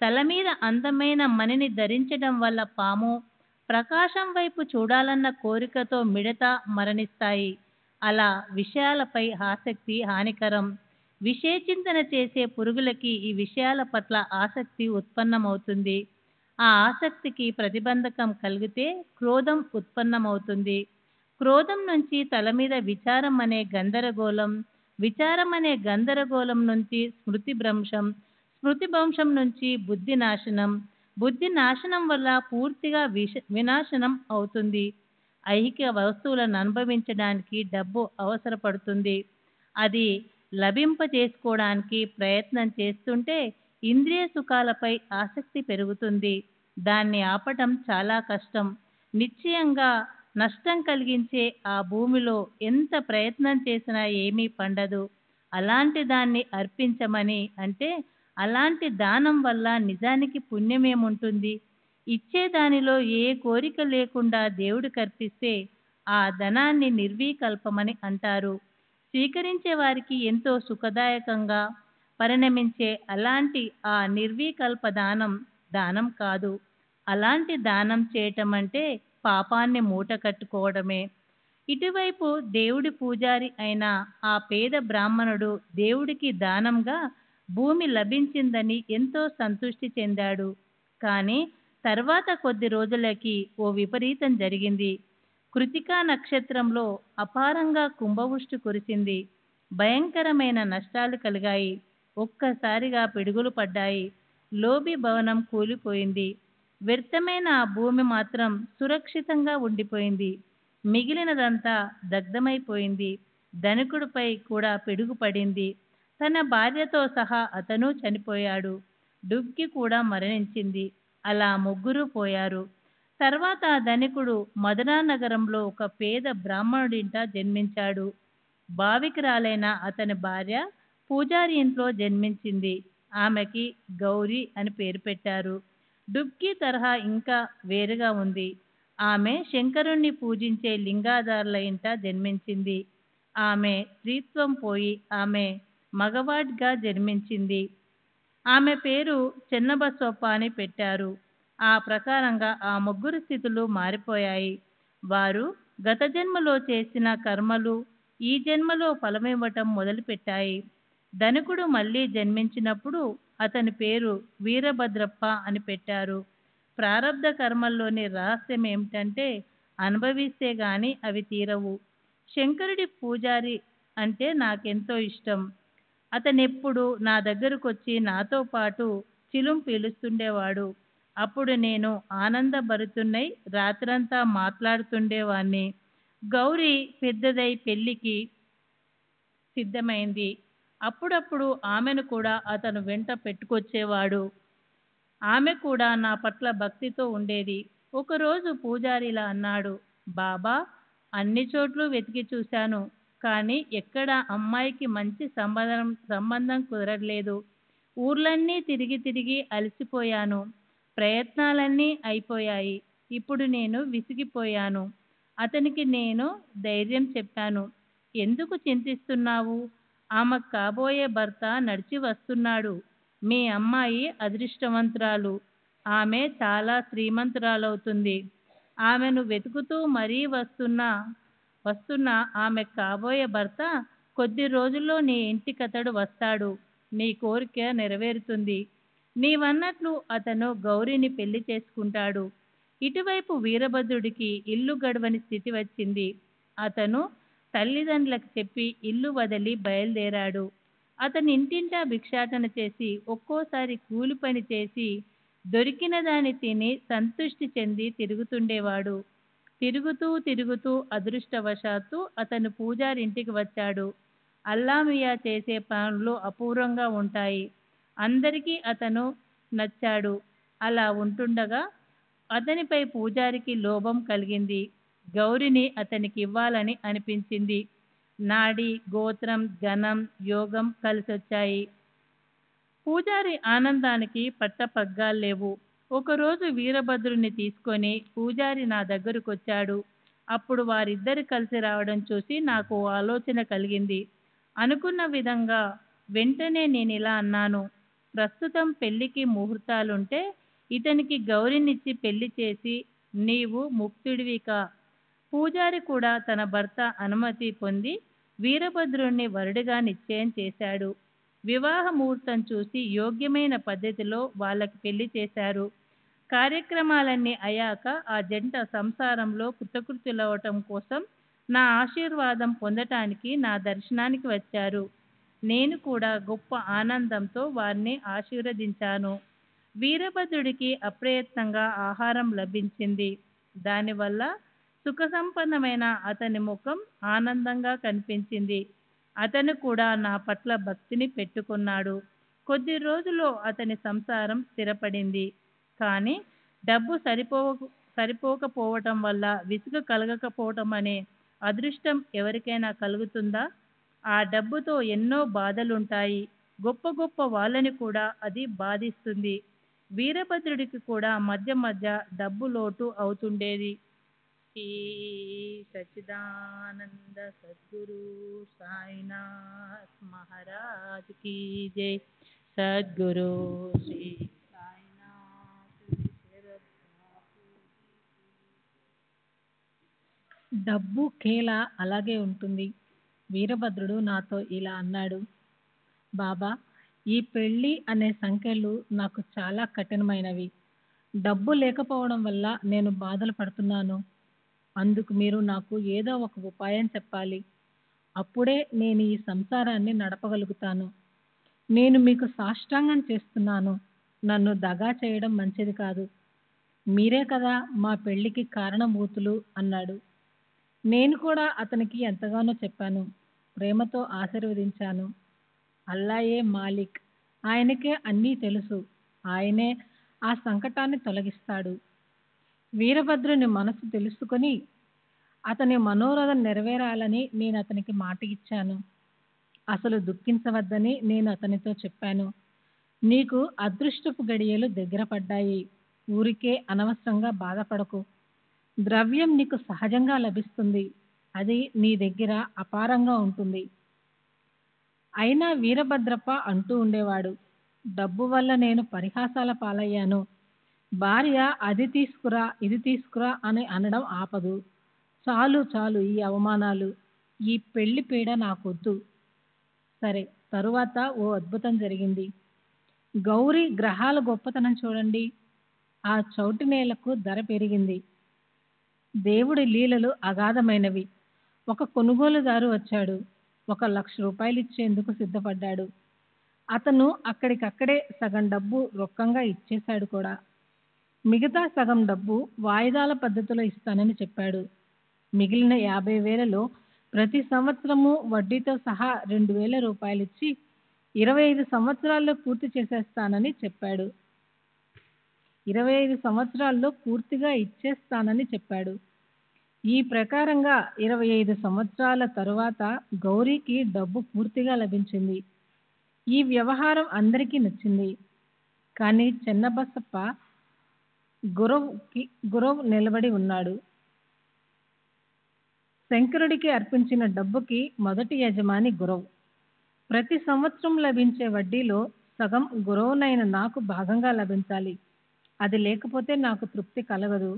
తల మీద అందమైన మణిని ధరించడం వల్ల పాము, ప్రకాశం వైపు చూడాలన్న కోరికతో మిడత మరణిస్తాయి. అలా విషయాలపై ఆసక్తి హానికరం. విషయచింతన చేసే పురుగులకి ఈ విషయాల పట్ల ఆసక్తి ఉత్పన్నమవుతుంది. ఆ ఆసక్తికి ప్రతిబంధకం కలిగితే క్రోధం ఉత్పన్నమవుతుంది. క్రోధం నుంచి తల మీద విచారం అనే గందరగోళం నుంచి స్మృతి భ్రంశం నుంచి బుద్ధి నాశనం వల్ల పూర్తిగా వినాశనం అవుతుంది. ఐహిక వస్తువులను అనుభవించడానికి డబ్బు అవసరపడుతుంది. అది లభింపజేసుకోవడానికి ప్రయత్నం చేస్తుంటే ఇంద్రియ సుఖాలపై ఆసక్తి పెరుగుతుంది. దాన్ని ఆపటం చాలా కష్టం. నిశ్చయంగా నష్టం కలిగించే ఆ భూమిలో ఎంత ప్రయత్నం చేసినా ఏమీ పండదు. అలాంటి దాన్ని అర్పించమని అంటే అలాంటి దానం వల్ల నిజానికి పుణ్యమేముంటుంది? ఇచ్చే దానిలో ఏ కోరిక లేకుండా దేవుడికి అర్పిస్తే ఆ ధనాన్ని నిర్వికల్పమని అంటారు. స్వీకరించే వారికి ఎంతో సుఖదాయకంగా పరిణమించే అలాంటి ఆ నిర్వికల్ప దానం దానం కాదు. అలాంటి దానం చేయటం అంటే పాపాన్ని మూట కట్టుకోవడమే. ఇటువైపు దేవుడి పూజారి అయిన ఆ పేద బ్రాహ్మణుడు దేవుడికి దానంగా భూమి లభించిందని ఎంతో సంతృష్టి చెందాడు. కానీ తర్వాత కొద్ది రోజులకి ఓ విపరీతం జరిగింది. కృతికా నక్షత్రంలో అపారంగా కుంభవృష్టి కురిసింది. భయంకరమైన నష్టాలు కలిగాయి. ఒక్కసారిగా పిడుగులు పడ్డాయి. లోబి భవనం కూలిపోయింది. వ్యర్థమైన ఆ భూమి మాత్రం సురక్షితంగా ఉండిపోయింది. మిగిలినదంతా దగ్ధమైపోయింది. ధనికుడిపై కూడా పిడుగు పడింది. తన భార్యతో సహా అతను చనిపోయాడు. డుబ్కి కూడా మరణించింది. అలా ముగ్గురు పోయారు. తర్వాత ఆ ధనికుడు మధురా నగరంలో ఒక పేద బ్రాహ్మణుడింట జన్మించాడు. భావికురాలైన అతని భార్య పూజారి ఇంట్లో జన్మించింది. ఆమెకి గౌరి అని పేరు పెట్టారు. డుబ్కి తరహా ఇంకా వేరుగా ఉంది. ఆమె శంకరుణ్ణి పూజించే లింగాధారుల ఇంట జన్మించింది. ఆమె స్త్రీత్వం పోయి ఆమె మగవాడిగా జన్మించింది. ఆమె పేరు చెన్నబసవప్ప అని పెట్టారు. ఆ ప్రకారంగా ఆ ముగ్గురు స్థితులు మారిపోయాయి. వారు గత జన్మలో చేసిన కర్మలు ఈ జన్మలో ఫలమివ్వటం మొదలుపెట్టాయి. ధనికుడు మళ్ళీ జన్మించినప్పుడు అతని పేరు వీరభద్రప్ప అని పెట్టారు. ప్రారబ్ధ కర్మల్లోని రహస్యం ఏమిటంటే అనుభవిస్తే గాని అవి తీరవు. శంకరుడి పూజారి అంటే నాకెంతో ఇష్టం. అతనెప్పుడు నా దగ్గరకొచ్చి నాతో పాటు చిలుం పీలుస్తుండేవాడు. అప్పుడు నేను ఆనందభరితున్నై రాత్రంతా మాట్లాడుతుండేవాణ్ణి. గౌరి పెద్దదై పెళ్లికి సిద్ధమైంది. అప్పుడప్పుడు ఆమెను కూడా అతను వెంట పెట్టుకొచ్చేవాడు. ఆమె కూడా నా పట్ల భక్తితో ఉండేది. ఒకరోజు పూజారి ఇలా అన్నాడు, బాబా, అన్ని చోట్లూ వెతికి చూశాను. కానీ ఎక్కడా అమ్మాయికి మంచి సంబంధం కుదరలేదు. ఊర్లన్నీ తిరిగి తిరిగి అలసిపోయాను. ప్రయత్నాలన్నీ అయిపోయాయి. ఇప్పుడు నేను విసిగిపోయాను. అతనికి నేను ధైర్యం చెప్పాను. ఎందుకు చింతిస్తున్నావు? ఆమెకు కాబోయే భర్త నడిచి వస్తున్నాడు. మీ అమ్మాయి అదృష్టవంతురాలు. ఆమె చాలా శ్రీమంతురాలవుతుంది. ఆమెను వెతుకుతూ మరీ వస్తున్న ఆమెకు కాబోయే భర్త కొద్ది రోజుల్లో నీ ఇంటికతడు వస్తాడు. నీ కోరిక నెరవేరుతుంది. నీవన్నట్లు అతను గౌరిని పెళ్లి చేసుకుంటాడు. ఇటువైపు వీరభద్రుడికి ఇల్లు గడవని స్థితి వచ్చింది. అతను తల్లిదండ్రులకు చెప్పి ఇల్లు వదిలి బయలుదేరాడు. అతను ఇంటింటా భిక్షాటన చేసి ఒక్కోసారి కూలి పని చేసి దొరికిన దాన్ని తిని సంతృష్టి చెంది తిరుగుతుండేవాడు. తిరుగుతూ అదృష్టవశాత్తు అతను పూజారింటికి వచ్చాడు. అల్లామియా చేసే పనులు అపూర్వంగా ఉంటాయి. అందరికీ అతను నచ్చాడు. అలా ఉంటుండగా అతనిపై పూజారికి లోభం కలిగింది. గౌరిని అతనికి ఇవ్వాలని అనిపించింది. నాడి, గోత్రం, గణం, యోగం కలిసొచ్చాయి. పూజారి ఆనందానికి పట్టపగ్గాల్లేవు. ఒకరోజు వీరభద్రుని తీసుకొని పూజారి నా దగ్గరకొచ్చాడు. అప్పుడు వారిద్దరు కలిసి రావడం చూసి నాకు ఓ ఆలోచన కలిగింది. అనుకున్న విధంగా వెంటనే నేనిలా అన్నాను, ప్రస్తుతం పెళ్లికి ముహూర్తాలుంటే ఇతనికి గౌరినిచ్చి పెళ్లి చేసి నీవు ముక్తుడివిక. పూజారి కూడా తన భర్త అనుమతి పొంది వీరభద్రుణ్ణి వరుడిగా నిశ్చయం చేశాడు. వివాహ ముహూర్తం చూసి యోగ్యమైన పద్ధతిలో వాళ్ళకి పెళ్లి చేశారు. కార్యక్రమాలన్నీ అయ్యాక ఆ జంట సంసారంలో కృతకృత్యులవటం కోసం నా ఆశీర్వాదం పొందటానికి నా దర్శనానికి వచ్చారు. నేను కూడా గొప్ప ఆనందంతో వారిని ఆశీర్వదించాను. వీరభద్రుడికి అప్రయత్నంగా ఆహారం లభించింది. దానివల్ల సుఖసంపన్నమైన అతని ముఖం ఆనందంగా కనిపించింది. అతను కూడా నా పట్ల భక్తిని పెట్టుకున్నాడు. కొద్ది రోజుల్లో అతని సంసారం స్థిరపడింది. కానీ డబ్బు సరిపోకపోవటం వల్ల విసుగు కలగకపోవటం అనే అదృష్టం ఎవరికైనా కలుగుతుందా? ఆ డబ్బుతో ఎన్నో బాధలుంటాయి. గొప్ప గొప్ప వాళ్ళని కూడా అది బాధిస్తుంది. వీరభద్రుడికి కూడా మధ్య మధ్య డబ్బు లోటు అవుతుండేది. శ్రీ సచ్చిదానంద సద్గురు సాయినాథ్ మహారాజ్ కీ జై. సద్గురు శ్రీ సాయినాథ్ శరత్ బాపు. డబ్బు కేల అలాగే ఉంటుంది. వీరభద్రుడు నాతో ఇలా అన్నాడు, బాబా, ఈ పెళ్ళి అనే సంఖ్యలు నాకు చాలా కఠినమైనవి. డబ్బు లేకపోవడం వల్ల నేను బాధలు పడుతున్నాను. అందుకు మీరు నాకు ఏదో ఒక ఉపాయం చెప్పాలి. అప్పుడే నేను ఈ సంసారాన్ని నడపగలుగుతాను. నేను మీకు సాష్టాంగం చేస్తున్నాను. నన్ను దగా చేయడం మంచిది కాదు. మీరే కదా మా పెళ్లికి కారణభూతులు అన్నాడు. నేను కూడా అతనికి ఎంతగానో చెప్పాను. ప్రేమతో ఆశీర్వదించాను. అల్లాయే మాలిక్, ఆయనకే అన్నీ తెలుసు. ఆయనే ఆ సంకటాన్ని తొలగిస్తాడు. వీరభద్రుని మనసు తెలుసుకొని అతని మనోరథం నెరవేరాలని నేను అతనికి మాట ఇచ్చాను. అసలు దుఃఖించవద్దని నేను అతనితో చెప్పాను. నీకు అదృష్టపు గడియలు దగ్గర పడ్డాయి. ఊరికే అనవసరంగా బాధపడకు. ద్రవ్యం నీకు సహజంగా లభిస్తుంది. అది నీ దగ్గర అపారంగా ఉంటుంది. అయినా వీరభద్రప్ప అంటూ ఉండేవాడు, డబ్బు వల్ల నేను పరిహాసాల పాలయ్యాను. భార్య అది తీసుకురా ఇది తీసుకురా అని అనడం ఆపదు. చాలు చాలు ఈ అవమానాలు. ఈ పెళ్లి పీడ నాకొద్దు. సరే, తరువాత ఓ అద్భుతం జరిగింది. గౌరీ గ్రహాల గొప్పతనం చూడండి. ఆ చౌటి నేలకు ధర పెరిగింది. దేవుడి లీలలు అగాధమైనవి. ఒక కొనుగోలుదారు వచ్చాడు. 1,00,000 రూపాయలు ఇచ్చేందుకు సిద్ధపడ్డాడు. అతను అక్కడికక్కడే సగం డబ్బు రొక్కంగా ఇచ్చేశాడు కూడా. మిగతా సగం డబ్బు వాయిదాల పద్ధతిలో ఇస్తానని చెప్పాడు. మిగిలిన 50,000లో ప్రతి సంవత్సరము వడ్డీతో సహా 2,000 రూపాయలిచ్చి 25 సంవత్సరాల్లో పూర్తి చేసేస్తానని చెప్పాడు. 25 సంవత్సరాల్లో పూర్తిగా ఇచ్చేస్తానని చెప్పాడు. ఈ ప్రకారంగా 25 సంవత్సరాల తరువాత గౌరీకి డబ్బు పూర్తిగా లభించింది. ఈ వ్యవహారం అందరికీ నచ్చింది. కానీ చెన్నబసప్ప గురవ్ నిలబడి ఉన్నాడు. శంకరుడికి అర్పించిన డబ్బుకి మొదటి యజమాని గురవ్. ప్రతి సంవత్సరం లభించే వడ్డీలో సగం గురవునైన నాకు భాగంగా లభించాలి. అది లేకపోతే నాకు తృప్తి కలగదు.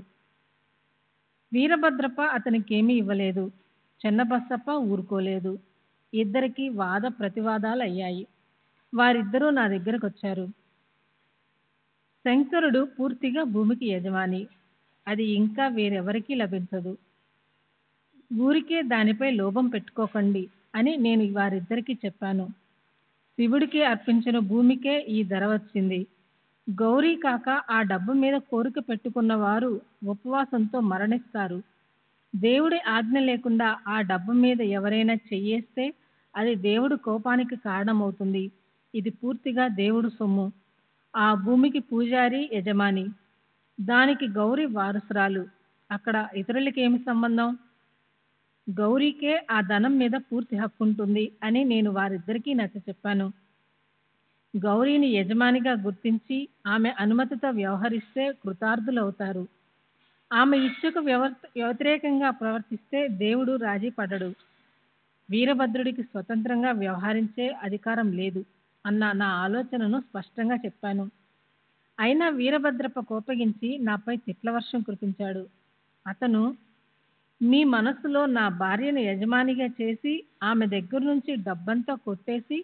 వీరభద్రప్ప అతనికేమీ ఇవ్వలేదు. చెన్నబసప్ప ఊరుకోలేదు. ఇద్దరికి వాద ప్రతివాదాలు అయ్యాయి. వారిద్దరూ నా దగ్గరకు వచ్చారు. శంకరుడు పూర్తిగా భూమికి యజమాని. అది ఇంకా వేరెవరికీ లభించదు. ఊరికే దానిపై లోభం పెట్టుకోకండి అని నేను వారిద్దరికీ చెప్పాను. శివుడికి అర్పించిన భూమికే ఈ ధర వచ్చింది. గౌరీ కాక ఆ డబ్బు మీద కోరిక పెట్టుకున్న వారు ఉపవాసంతో మరణిస్తారు. దేవుడి ఆజ్ఞ లేకుండా ఆ డబ్బు మీద ఎవరైనా చెయ్యేస్తే అది దేవుడి కోపానికి కారణమవుతుంది. ఇది పూర్తిగా దేవుడు సొమ్ము. ఆ భూమికి పూజారి యజమాని. దానికి గౌరీ వారసురాలు. అక్కడ ఇతరులకేమి సంబంధం? గౌరీకే ఆ ధనం మీద పూర్తి హక్కుంటుంది అని నేను వారిద్దరికీ నచ్చ చెప్పాను. గౌరీని యజమానిగా గుర్తించి ఆమె అనుమతితో వ్యవహరిస్తే కృతార్థులవుతారు. ఆమె ఇచ్ఛకు వ్యతిరేకంగా ప్రవర్తిస్తే దేవుడు రాజీ పడడు. వీరభద్రుడికి స్వతంత్రంగా వ్యవహరించే అధికారం లేదు అన్న నా ఆలోచనను స్పష్టంగా చెప్పాను. అయినా వీరభద్రప్ప కోపగించి నాపై తిట్ల వర్షం కురిపించాడు. అతను, మీ మనస్సులో నా భార్యను యజమానిగా చేసి ఆమె దగ్గర నుంచి డబ్బంతా కొట్టేసి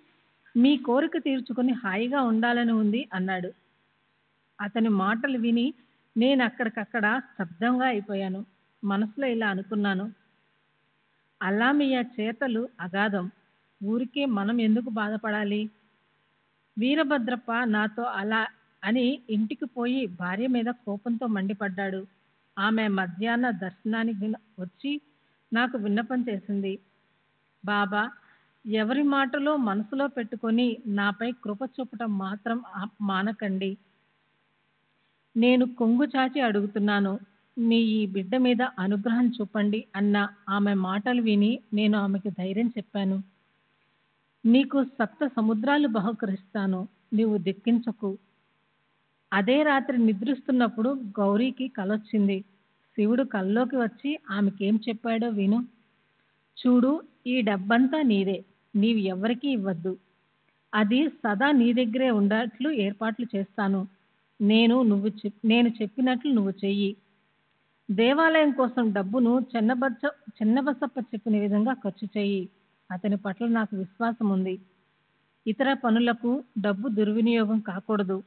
మీ కోరిక తీర్చుకుని హాయిగా ఉండాలని ఉంది అన్నాడు. అతని మాటలు విని నేను అక్కడికక్కడ స్తబ్దంగా అయిపోయాను. మనసులో ఇలా అనుకున్నాను, అల్లామియా చేతలు అగాధం. ఊరికే మనం ఎందుకు బాధపడాలి? వీరభద్రప్ప నాతో అలా అని ఇంటికి పోయి భార్య మీద కోపంతో మండిపడ్డాడు. ఆమె మధ్యాహ్న దర్శనానికి వచ్చి నాకు విన్నపం చేసింది. బాబా, ఎవరి మాటలో మనసులో పెట్టుకొని నాపై కృప చూపటం మాత్రం మానకండి. నేను కొంగు చాచి అడుగుతున్నాను, మీ ఈ బిడ్డ మీద అనుగ్రహం చూపండి అన్న ఆమె మాటలు విని నేను ఆమెకు ధైర్యం చెప్పాను. నీకు సప్త సముద్రాలు బహుకరిస్తాను, నీవు దిక్కించకు. అదే రాత్రి నిద్రిస్తున్నప్పుడు గౌరీకి కలొచ్చింది. శివుడు కల్లోకి వచ్చి ఆమెకేం చెప్పాడో విను. చూడు, ఈ డబ్బంతా నీదే, నీవు ఎవరికీ ఇవ్వద్దు. అది సదా నీ దగ్గరే ఉండట్లు ఏర్పాట్లు చేస్తాను. నేను చెప్పినట్లు నువ్వు చెయ్యి. దేవాలయం కోసం డబ్బును చెన్నబసప్ప చెప్పిన విధంగా ఖర్చు చెయ్యి. అతని పట్ల నాకు విశ్వాసం ఉంది. ఇతర పనులకు డబ్బు దుర్వినియోగం కాకూడదు.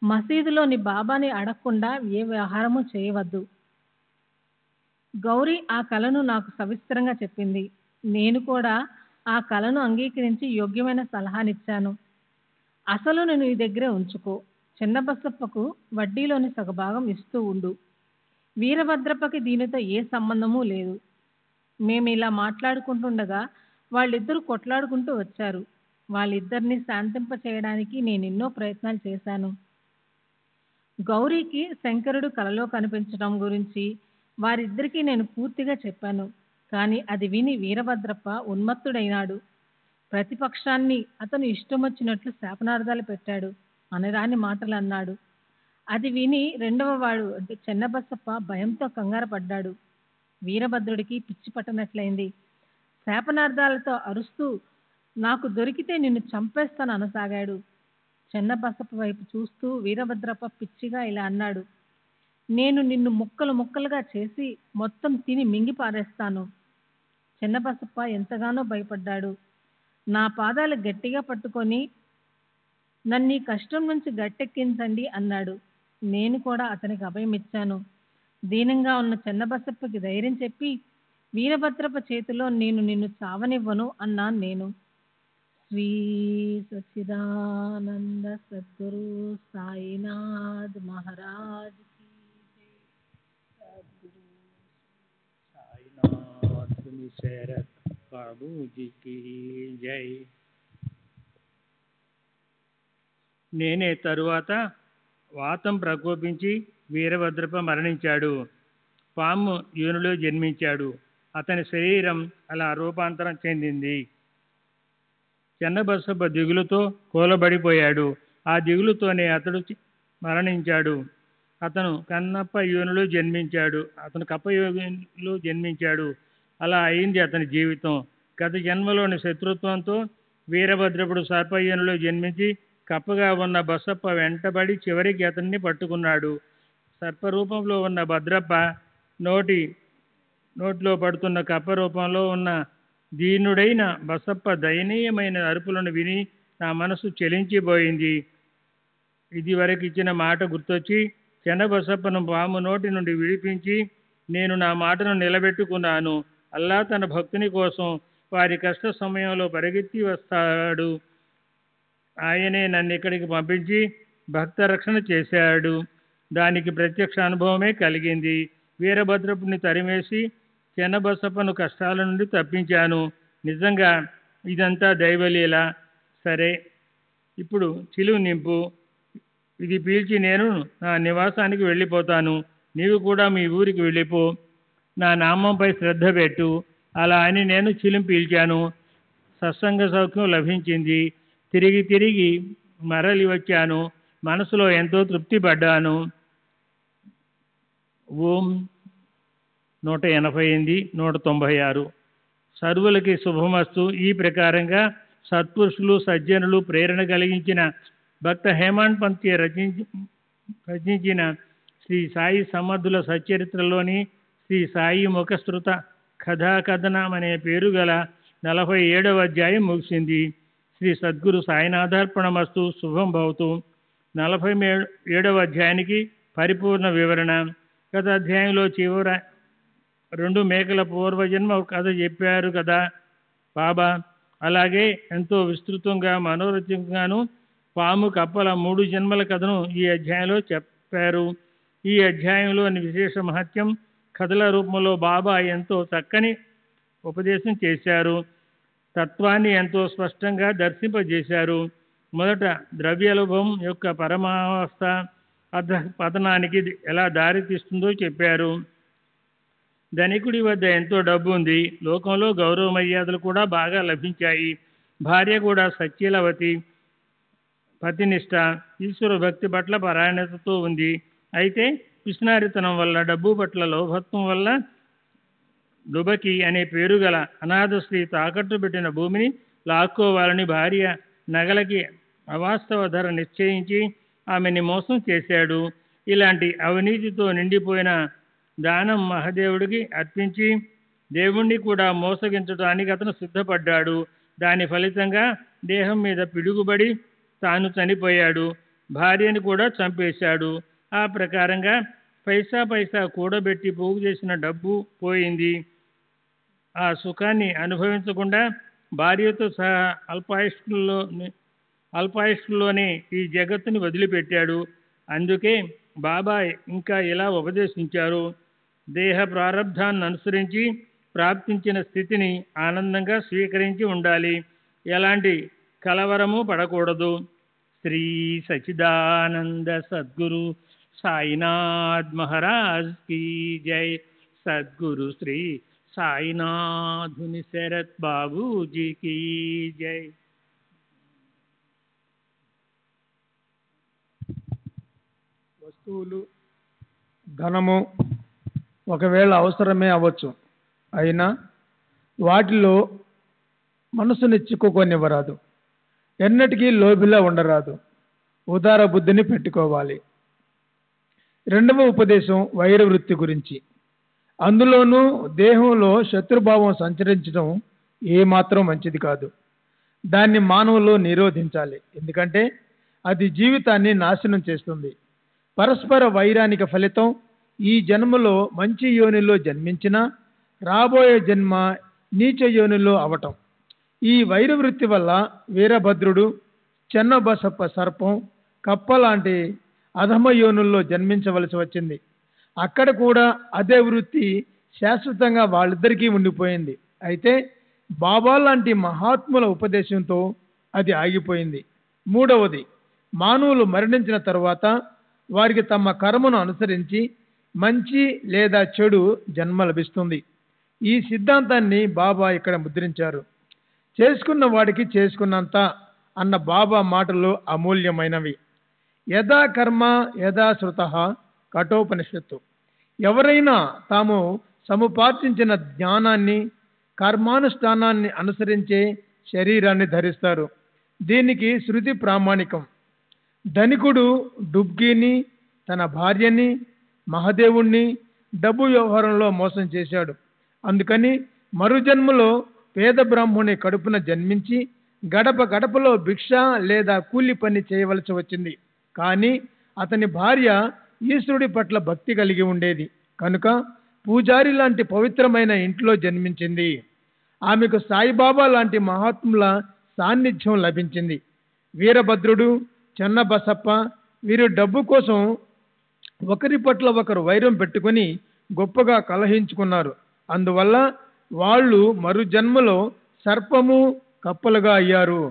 మసీదులోని బాబాని అడగకుండా ఏ వ్యవహారము చేయవద్దు. గౌరీ ఆ కలను నాకు సవిస్తరంగా చెప్పింది. నేను కూడా ఆ కలను అంగీకరించి యోగ్యమైన సలహానిచ్చాను. అసలును నీ దగ్గరే ఉంచుకో. చిన్నబసప్పకు వడ్డీలోని సగభాగం ఇస్తూ ఉండు. వీరభద్రప్పకి దీనితో ఏ సంబంధమూ లేదు. మేము ఇలా మాట్లాడుకుంటుండగా వాళ్ళిద్దరూ కొట్లాడుకుంటూ వచ్చారు. వాళ్ళిద్దరినీ శాంతింప చేయడానికి నేనెన్నో ప్రయత్నాలు చేశాను. గౌరీకి శంకరుడు కలలో కనిపించడం గురించి వారిద్దరికీ నేను పూర్తిగా చెప్పాను. కానీ అది విని వీరభద్రప్ప ఉన్మత్తుడైనాడు. ప్రతిపక్షాన్ని అతను ఇష్టమొచ్చినట్లు శాపనార్థాలు పెట్టాడు, అనరాని మాటలు అన్నాడు. అది విని రెండవ వాడు అంటే చెన్నబసప్ప భయంతో కంగారు పడ్డాడు. వీరభద్రుడికి పిచ్చి పట్టనట్లయింది. శాపనార్థాలతో అరుస్తూ నాకు దొరికితే నిన్ను చంపేస్తాను అనసాగాడు. చెన్నబసప్ప వైపు చూస్తూ వీరభద్రప్ప పిచ్చిగా ఇలా అన్నాడు, నేను నిన్ను ముక్కలు ముక్కలుగా చేసి మొత్తం తిని మింగి పారేస్తాను. చెన్నబసప్ప ఎంతగానో భయపడ్డాడు. నా పాదాలు గట్టిగా పట్టుకొని నన్ను ఈ కష్టం నుంచి గట్టెక్కించండి అన్నాడు. నేను కూడా అతనికి అభయం ఇచ్చాను. దీనంగా ఉన్న చెన్నబసప్పకి ధైర్యం చెప్పి వీరభద్రప్ప చేతిలో నేను నిన్ను చావనివ్వను అన్నాను నేను. శ్రీ సచ్చిదానంద సద్గురు సాయినాథ్ మహారాజ్ की जय. सद्गुरु साईनाथ मिशरत बाबू जी की जय. నేనే తరువాత వాతం ప్రకోపించి వీరభద్రప్ప మరణించాడు. పాము యోనిలో జన్మించాడు. అతని శరీరం అలా రూపాంతరం చెందింది. చెన్నబసప్ప దిగులుతో కూలబడిపోయాడు. ఆ దిగులుతోనే అతడు మరణించాడు. అతను కన్నప్ప యోనిలో జన్మించాడు. అలా అయింది అతని జీవితం. గత జన్మలోని శత్రుత్వంతో వీరభద్రపుడు సర్పయోనిలో జన్మించి కప్పగా ఉన్న బసప్ప వెంటబడి చివరికి అతన్ని పట్టుకున్నాడు. సర్పరూపంలో ఉన్న భద్రప్ప నోటిలో పడుతున్న కప్ప రూపంలో ఉన్న దీనుడైన బసప్ప దయనీయమైన అరుపులను విని నా మనసు చెలించిపోయింది. ఇది వరకు ఇచ్చిన మాట గుర్తొచ్చి చెన్నబసప్పను పాము నోటి నుండి విడిపించి నేను నా మాటను నిలబెట్టుకున్నాను. అల్లా తన భక్తుని కోసం వారి కష్ట సమయంలో పరిగెత్తి వస్తాడు. ఆయనే నన్ను ఇక్కడికి పంపించి భక్త రక్షణ చేశాడు. దానికి ప్రత్యక్ష అనుభవమే కలిగింది. వీరభద్రపుని తరిమేసి చెన్నబసప్పను కష్టాల నుండి తప్పించాను. నిజంగా ఇదంతా దైవలీల. సరే, ఇప్పుడు చిలువ నింపు. ఇది పీల్చి నేను నా నివాసానికి వెళ్ళిపోతాను. నీవు కూడా మీ ఊరికి వెళ్ళిపో. నా నామంపై శ్రద్ధ పెట్టు. అలా అని నేను చిలుం పీల్చాను. సత్సంగ సౌఖ్యం లభించింది. తిరిగి మరలి వచ్చాను. మనసులో ఎంతో తృప్తి పడ్డాను. ఓం 188 196. సర్వులకి శుభమస్తు. ఈ ప్రకారంగా సత్పురుషులు సజ్జనులు ప్రేరణ కలిగించిన భక్త హేమాడ్ పంత్ రచించిన శ్రీ సాయి సమర్థుల సచ్చరిత్రలోని శ్రీ సాయి ముఖశ్రుత కథాకథనం అనే పేరు గల 47వ అధ్యాయం ముగిసింది. శ్రీ సద్గురు సాయినాథార్పణమస్తు. శుభం భవతు. 47వ అధ్యాయానికి పరిపూర్ణ వివరణ. గత అధ్యాయంలో చివర 2 మేకల పూర్వజన్మ కథ చెప్పారు కదా బాబా. అలాగే ఎంతో విస్తృతంగా మనోరథంగాను పాము కప్పల 3 జన్మల కథను ఈ అధ్యాయంలో చెప్పారు. ఈ అధ్యాయంలోని విశేష మహత్యం కథల రూపంలో బాబా ఎంతో చక్కని ఉపదేశం చేశారు. తత్వాన్ని ఎంతో స్పష్టంగా దర్శింపజేశారు. మొదట ద్రవ్యలోభం యొక్క పరమావస్థ పతనానికి ఎలా దారితీస్తుందో చెప్పారు. ధనికుడి వద్ద ఎంతో డబ్బు ఉంది, లోకంలో గౌరవ మర్యాదలు కూడా బాగా లభించాయి. భార్య కూడా సత్యలవతి, పతినిష్ట, ఈశ్వర భక్తి పట్ల పరాయణతతో ఉంది. అయితే పిసినారితనం వల్ల, డబ్బు పట్ల లోభత్వం వల్ల దుబకి అనే పేరు గల అనాథ స్త్రీ తాకట్టు పెట్టిన భూమిని లాక్కోవాలని భార్య నగలకి అవాస్తవ ధర నిశ్చయించి ఆమెని మోసం చేశాడు. ఇలాంటి అవినీతితో నిండిపోయిన దానం మహాదేవుడికి అర్పించి దేవుణ్ణి కూడా మోసగించడానికి అతను సిద్ధపడ్డాడు. దాని ఫలితంగా దేహం మీద పిడుగుబడి తాను చనిపోయాడు, భార్యని కూడా చంపేశాడు. ఆ ప్రకారంగా పైసా కూడబెట్టి పోగు చేసిన డబ్బు పోయింది. ఆ సుఖాన్ని అనుభవించకుండా భార్యతో సహా అల్పాయుష్లోనే ఈ జగత్తుని వదిలిపెట్టాడు. అందుకే బాబా ఇంకా ఇలా ఉపదేశించారు: దేహ ప్రారబ్ధాన్ని అనుసరించి ప్రాప్తించిన స్థితిని ఆనందంగా స్వీకరించి ఉండాలి, ఎలాంటి కలవరము పడకూడదు. శ్రీ సచిదానంద సద్గురు సాయినాథ్ మహారాజ్ కీ జై. సద్గురు శ్రీ సాయినాథుని శరత్ బాబూజీ కీ జై. వస్తువులు, ధనము ఒకవేళ అవసరమే అవ్వచ్చు, అయినా వాటిలో మనసుని చిక్కుకొనివ్వరాదు, ఎన్నటికీ లోబిలా ఉండరాదు, ఉదార బుద్ధిని పెట్టుకోవాలి. రెండవ ఉపదేశం వైర వృత్తి గురించి. అందులోనూ దేహంలో శత్రుభావం సంచరించడం ఏమాత్రం మంచిది కాదు. దాన్ని మానవులు నిరోధించాలి, ఎందుకంటే అది జీవితాన్ని నాశనం చేస్తుంది. పరస్పర వైరానికి ఫలితం ఈ జన్మలో మంచి యోనిలో జన్మించినా రాబోయే జన్మ నీచ యోనిలో అవటం. ఈ వైర వృత్తి వల్ల వీరభద్రుడు, చెన్నబసప్ప సర్పం, కప్ప లాంటి అధమ యోనుల్లో జన్మించవలసి వచ్చింది. అక్కడ కూడా అదే వృత్తి శాశ్వతంగా వాళ్ళిద్దరికీ ఉండిపోయింది. అయితే బాబా లాంటి మహాత్ముల ఉపదేశంతో అది ఆగిపోయింది. మూడవది, మానవులు మరణించిన తరువాత వారికి తమ కర్మను అనుసరించి మంచి లేదా చెడు జన్మ లభిస్తుంది. ఈ సిద్ధాంతాన్ని బాబా ఇక్కడ ముద్రించారు. చేసుకున్న వాడికి చేసుకున్నంత అన్న బాబా మాటలు అమూల్యమైనవి. యథా కర్మ యథా శృత కఠోపనిషత్తు. ఎవరైనా తాము సముపార్జించిన జ్ఞానాన్ని, కర్మానుష్ఠానాన్ని అనుసరించే శరీరాన్ని ధరిస్తారు. దీనికి శృతి ప్రామాణికం. ధనికుడు డుబ్గీని, తన భార్యని, మహాదేవుణ్ణి డబ్బు వ్యవహారంలో మోసం చేశాడు. అందుకని మరుజన్మలో పేద బ్రాహ్మణి కడుపున జన్మించి గడప గడపలో భిక్ష లేదా కూలి పని చేయవలసి వచ్చింది. కానీ అతని భార్య ఈశ్వరుడి పట్ల భక్తి కలిగి ఉండేది కనుక పూజారి లాంటి పవిత్రమైన ఇంట్లో జన్మించింది. ఆమెకు సాయిబాబా లాంటి మహాత్ముల సాన్నిధ్యం లభించింది. వీరభద్రుడు, చెన్నబసప్ప వీరు డబ్బు కోసం ఒకరి పట్ల ఒకరు వైరం పెట్టుకొని గొప్పగా కలహించుకున్నారు. అందువల్ల వాళ్ళు మరు జన్మలో సర్పము, కప్పలుగా అయ్యారు.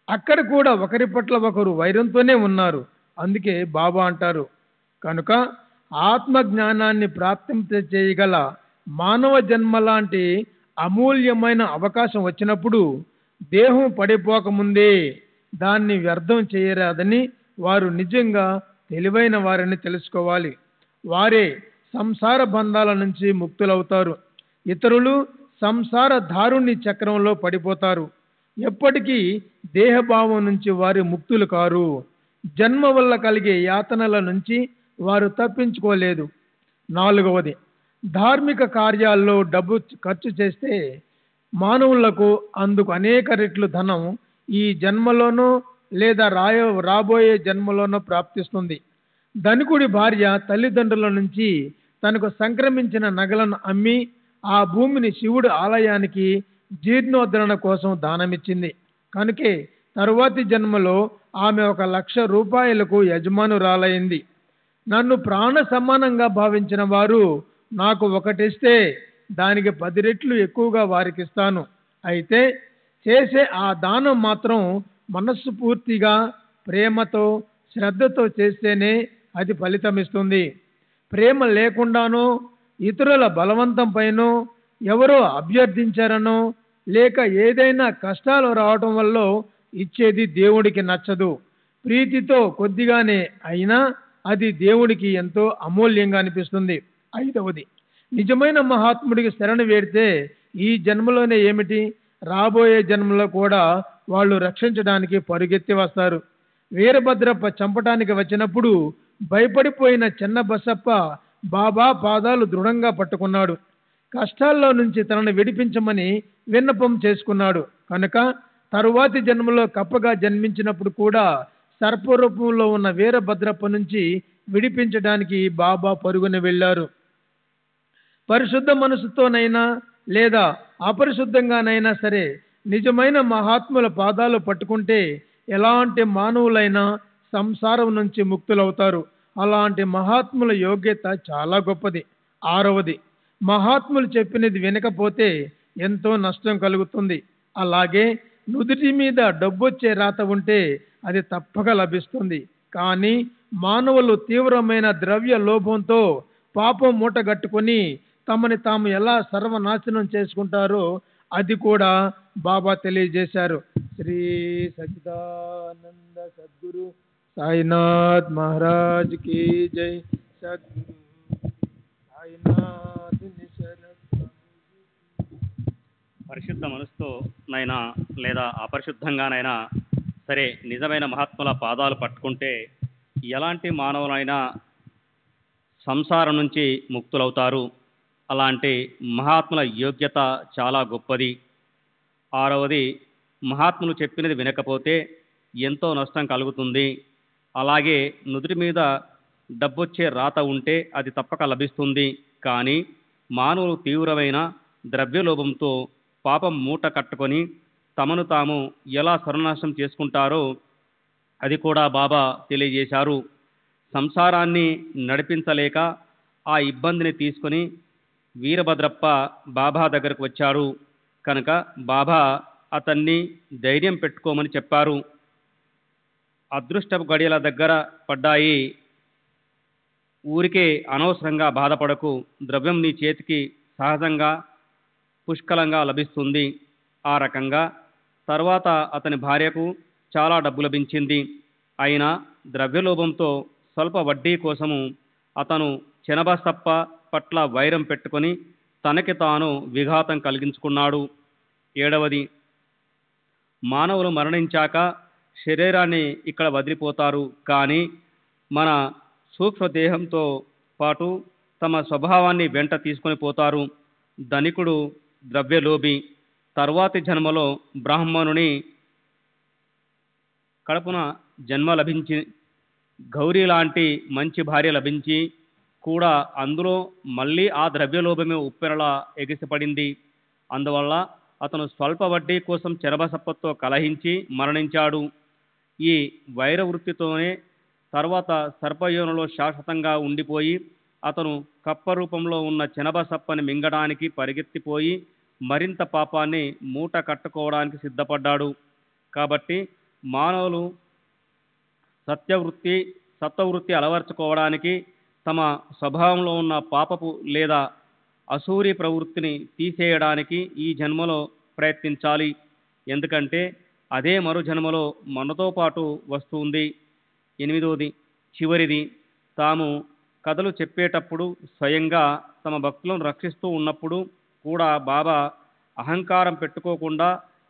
అక్కడ కూడా ఒకరి పట్ల ఒకరు వైరంతోనే ఉన్నారు. అందుకే బాబా అంటారు, కనుక ఆత్మ జ్ఞానాన్ని ప్రాప్తింప చేయగల మానవ జన్మ లాంటి అమూల్యమైన అవకాశం వచ్చినప్పుడు దేహం పడిపోకముందే దాన్ని వ్యర్థం చేయరాదని వారు నిజంగా తెలివైన వారని తెలుసుకోవాలి. వారే సంసార బంధాల నుంచి ముక్తులవుతారు. ఇతరులు సంసార దారుణ్య చక్రంలో పడిపోతారు. ఎప్పటికీ దేహభావం నుంచి వారు ముక్తులు కారు. జన్మ వల్ల కలిగే యాతనల నుంచి వారు తప్పించుకోలేదు. నాలుగవది, ధార్మిక కార్యాల్లో డబ్బు ఖర్చు చేస్తే మానవులకు అందుకు అనేక రెట్లు ధనం ఈ జన్మలోనో లేదా రాబోయే జన్మలోనో ప్రాప్తిస్తుంది. ధనికుడి భార్య తల్లిదండ్రుల నుంచి తనకు సంక్రమించిన నగలను అమ్మి ఆ భూమిని శివుడి ఆలయానికి జీర్ణోద్ధరణ కోసం దానమిచ్చింది. కనుకే తరువాతి జన్మలో ఆమె 1,00,000 రూపాయలకు యజమానురాలైంది. నన్ను ప్రాణ సమానంగా భావించిన వారు నాకు ఒకటిస్తే దానికి 10 రెట్లు ఎక్కువగా వారికి ఇస్తాను. అయితే చేసే ఆ దానం మాత్రం మనస్సు పూర్తిగా ప్రేమతో శ్రద్ధతో చేస్తేనే అది ఫలితమిస్తుంది. ప్రేమ లేకుండానో ఇతరుల బలవంతం పైనో ఎవరో అభ్యర్థించారనో లేక ఏదైనా కష్టాలు రావటం వల్ల ఇచ్చేది దేవుడికి నచ్చదు. ప్రీతితో కొద్దిగానే అయినా అది దేవుడికి ఎంతో అమూల్యంగా అనిపిస్తుంది. 5వది, నిజమైన మహాత్ముడికి శరణు వేడితే ఈ జన్మలోనే ఏమిటి, రాబోయే జన్మలో కూడా వాళ్ళు రక్షించడానికి పరుగెత్తి వస్తారు. వీరభద్రప్ప చంపటానికి వచ్చినప్పుడు భయపడిపోయిన చిన్న బసప్ప బాబా పాదాలు దృఢంగా పట్టుకున్నాడు. కష్టాల్లో నుంచి తనను విడిపించమని విన్నపం చేసుకున్నాడు. కనుక తరువాతి జన్మలో కప్పగా జన్మించినప్పుడు కూడా సర్పరూపంలో ఉన్న వీరభద్రప్ప నుంచి విడిపించడానికి బాబా పరుగున వెళ్ళారు. పరిశుద్ధ మనసుతోనైనా లేదా అపరిశుద్ధంగానైనా సరే నిజమైన మహాత్ముల పాదాలు పట్టుకుంటే ఎలాంటి మానవులైనా సంసారం నుంచి ముక్తులవుతారు. అలాంటి మహాత్ముల యోగ్యత చాలా గొప్పది. 6వది, మహాత్ములు చెప్పినది వినకపోతే ఎంతో నష్టం కలుగుతుంది. అలాగే నుదుటి మీద డబ్బొచ్చే రాత ఉంటే అది తప్పక లభిస్తుంది. కానీ మానవులు తీవ్రమైన ద్రవ్య లోభంతో పాపం మూటగట్టుకొని తమని తాము ఎలా సర్వనాశనం చేసుకుంటారో అది కూడా బాబా తెలియజేశారు. శ్రీ సచిదానంద సద్గురు సాయినాథ్ మహారాజ్ की जय. सद्गुरु సాయినాథ్ పరిశుద్ధ మనసుతో నైనా లేదా అపరిశుద్ధంగానైనా సరే నిజమైన మహాత్ముల పాదాలు పట్టుకుంటే ఎలాంటి మానవులైనా సంసారం నుంచి ముక్తులవుతారు. అలాంటి మహాత్ముల యోగ్యత చాలా గొప్పది. 6వది, మహాత్ములు చెప్పినది వినకపోతే ఎంతో నష్టం కలుగుతుంది. అలాగే నుదుటి మీద డబ్బొచ్చే రాత ఉంటే అది తప్పక లభిస్తుంది. కానీ మానవులు తీవ్రమైన ద్రవ్యలోభంతో పాపం మూట కట్టుకొని తమను తాము ఎలా సర్వనాశనం చేసుకుంటారో అది కూడా బాబా తెలియజేశారు. సంసారాన్ని నడిపించలేక ఆ ఇబ్బందిని తీసుకొని వీరభద్రప్ప బాబా దగ్గరకు వచ్చారు. కనుక బాబా అతన్ని ధైర్యం పెట్టుకోమని చెప్పారు. అదృష్టపు గడియల దగ్గర పడ్డాయి, ఊరికే అనవసరంగా బాధపడకు, ద్రవ్యం నీ చేతికి సహజంగా పుష్కలంగా లభిస్తుంది. ఆ రకంగా తర్వాత అతని భార్యకు చాలా డబ్బు లభించింది. అయినా ద్రవ్యలోభంతో స్వల్ప వడ్డీ కోసము అతను చెనబసప్ప పట్ల వైరం పెట్టుకొని తనకి తాను విఘాతం కలిగించుకున్నాడు. 7వది, మానవులు మరణించాక శరీరాన్ని ఇక్కడ వదిలిపోతారు. కానీ మన సూక్ష్మదేహంతో పాటు తమ స్వభావాన్ని వెంట తీసుకొని పోతారు. ధనికుడు ద్రవ్యలోభి తరువాతి జన్మలో బ్రాహ్మణుని కడుపున జన్మ లభించి గౌరీ లాంటి మంచి భార్య లభించి కూడా అందులో మళ్ళీ ఆ ద్రవ్యలోభమే ఉప్పెనలా ఎగిసిపడింది. అందువల్ల అతను స్వల్ప వడ్డీ కోసం చెరబసప్పతో కలహించి మరణించాడు. ఈ వైర వృత్తితోనే తర్వాత సర్పయోనిలో శాశ్వతంగా ఉండిపోయి అతను కప్ప రూపంలో ఉన్న చెనబసప్పని మింగడానికి పరిగెత్తిపోయి మరింత పాపాన్ని మూట కట్టుకోవడానికి సిద్ధపడ్డాడు. కాబట్టి మానవులు సత్వవృత్తి అలవర్చుకోవడానికి తమ స్వభావంలో ఉన్న పాపపు లేదా అసూరి ప్రవృత్తిని తీసేయడానికి ఈ జన్మలో ప్రయత్నించాలి. ఎందుకంటే అదే మరు జన్మలో మనతో పాటు వస్తుంది. 8వది, చివరిది, తాము కథలు చెప్పేటప్పుడు స్వయంగా తమ భక్తులను రక్షిస్తూ ఉన్నప్పుడు కూడా బాబా అహంకారం పెట్టుకోకుండా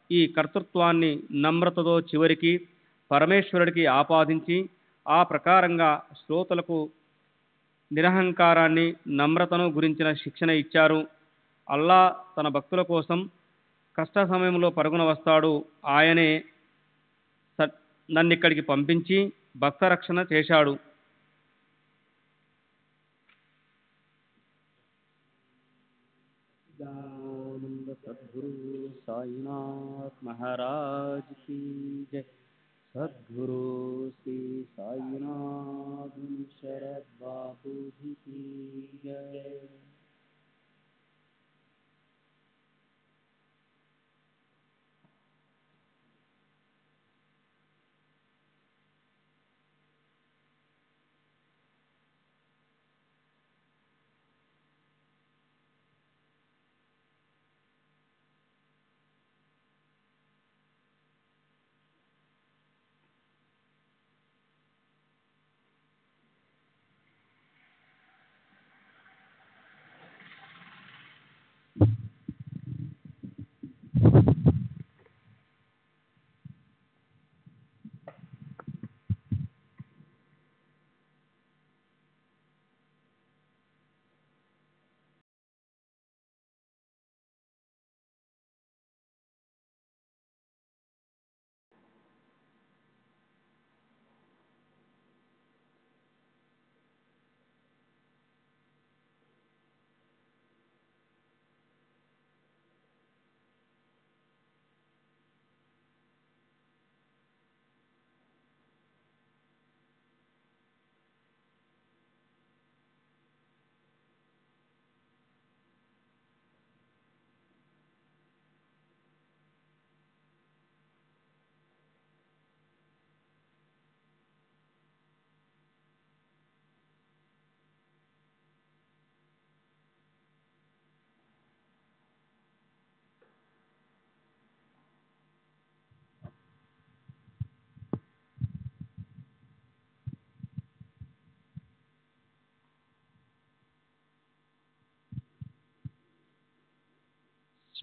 ఈ కర్తృత్వాన్ని నమ్రతతో చివరికి పరమేశ్వరుడికి ఆపాదించి ఆ ప్రకారంగా శ్రోతలకు నిరహంకారాన్ని నమ్రతను గురించిన శిక్షణ ఇచ్చారు. అల్లా తన భక్తుల కోసం కష్ట సమయంలో పరుగున వస్తాడు. ఆయనే నన్నిక్కడికి పంపించి భక్త రక్షణ చేశాడు. సద్గురు సాయినాథ్ మహారాజ్ की जय. सद्गुरु श्री साईनाथ शरद बाबू जी की जय.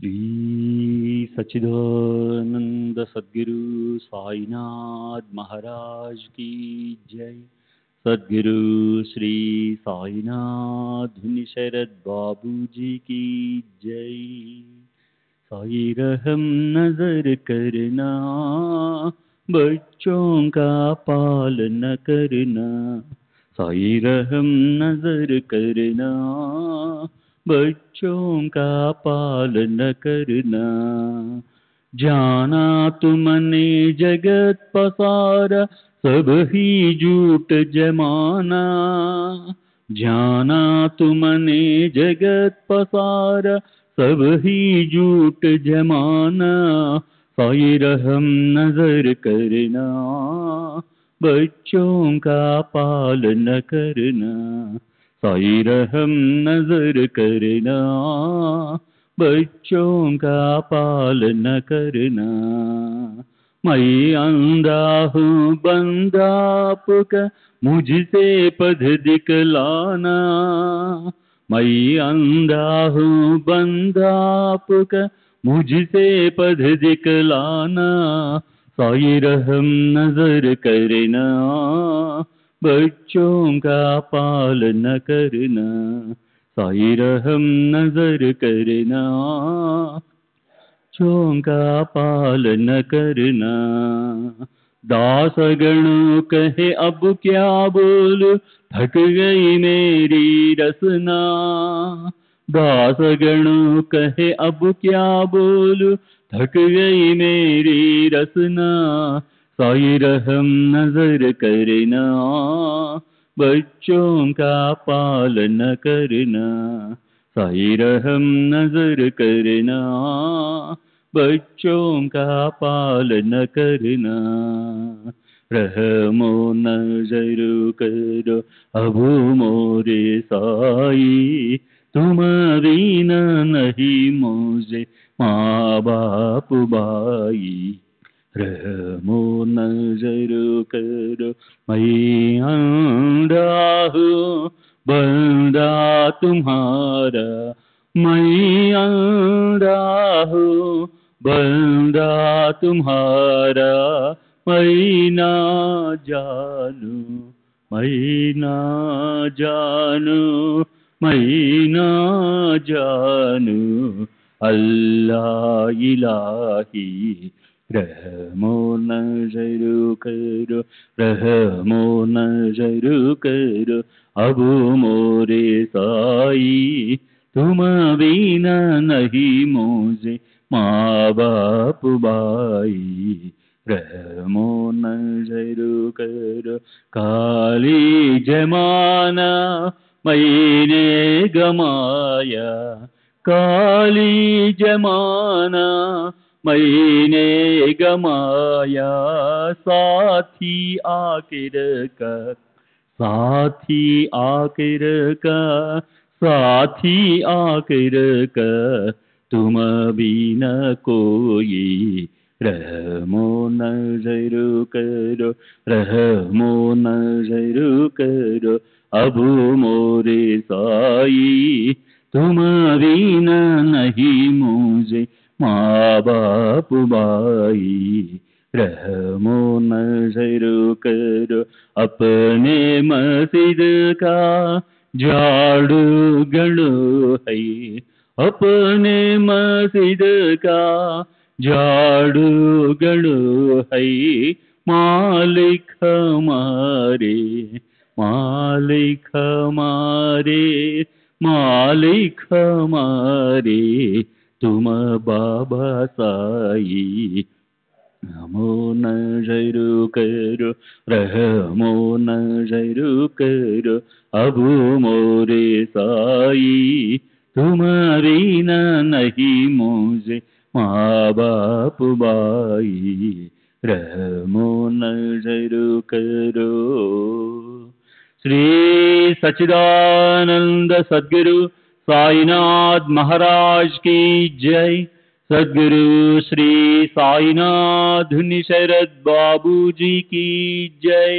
श्री सच्चिदानंद सद्गुरु साईनाथ महाराज की जय। सद्गुरु श्री साईनाथ धुनि शरद बाबू जी की जय। साई रहम नजर करना, बच्चों का पालन करना। साई रहम नजर करना, बच्चों का पालन करना। जाना तुमने जगत पसारा, सब ही झूठ जमाना। जाना तुमने जगत पसारा, सब ही झूठ जमाना। साई रहम नजर करना, बच्चों का पालन करना। साई रहम नजर करना, बच्चों का पालन करना। मैं अंधा हूँ बंदा आपका, मुझसे पद दिखलाना। मैं अंधा हूँ बंदा आपका, मुझसे पद दिखलाना। साई रहम नजर करना, बच्चों का पालन करना। साई रहम नजर करना, बच्चों का पालन करना। दास गणों कहे अब क्या बोलूं, थक गई मेरी रसना। दास गणों कहे अब क्या बोलूं, थक गई मेरी रसना। साई रहम नजर करना, बच्चों का पालन करना। साई रहम नजर करना, बच्चों का पालन करना। रहमो नजर करो अब मोरे साई, तुम बिना नहीं मुझे माँ बाप भाई। रहमो नजर करो मैं अंधा हूँ बंदा तुम्हारा। मैं अंधा हूँ बंदा तुम्हारा। मैं ना जानू, मैं ना जानू, मैं ना जानू अल्लाह इलाही। रहमो नजर करो, रहमो नजर करो अब मोरे साई। तुम बिना नहीं मुझे माँ बाप भाई। रहमो नजर करो काली जमाना मैंने गमाया। काली जमाना मैंने गमाया। साथी आखिर का, साथी आखिर का, साथी आखिर का तुम बिना कोई। रहमो नजर करो, रहमो नजर करो अब मोरे साई। तुम बिना नहीं मुझे माँ बाप भाई। रहमो नजर करो अपने मस्जिद का झाड़ू गड़ो है। अपने मस्जिद का झाड़ू गड़ो है। मालिक हमारे, मालिक हमारे, मालिक हमारे तुम बाबा साई। रहमो नजर करो, रहमो नजर करो अब मोरे साई। तुम बिना नहीं मुझे माँ बाप भाई। रहमो नजर करो। श्री सच्चिदानंद सद्गुरु साईनाथ महाराज की जय। सद्गुरु श्री साईनाथ धुनि शरद बाबू जी की जय।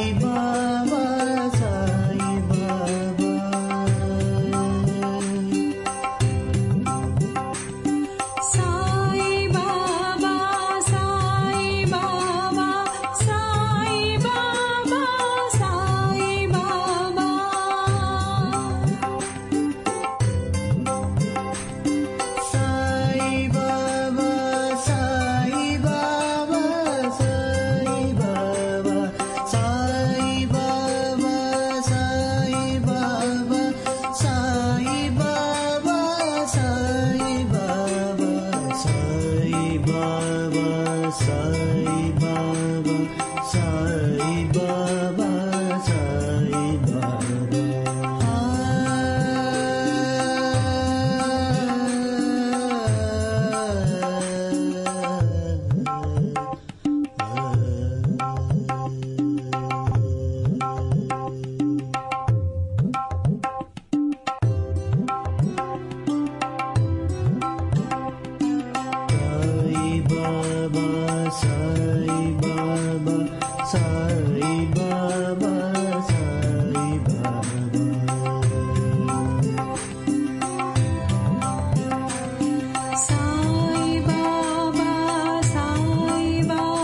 Baba.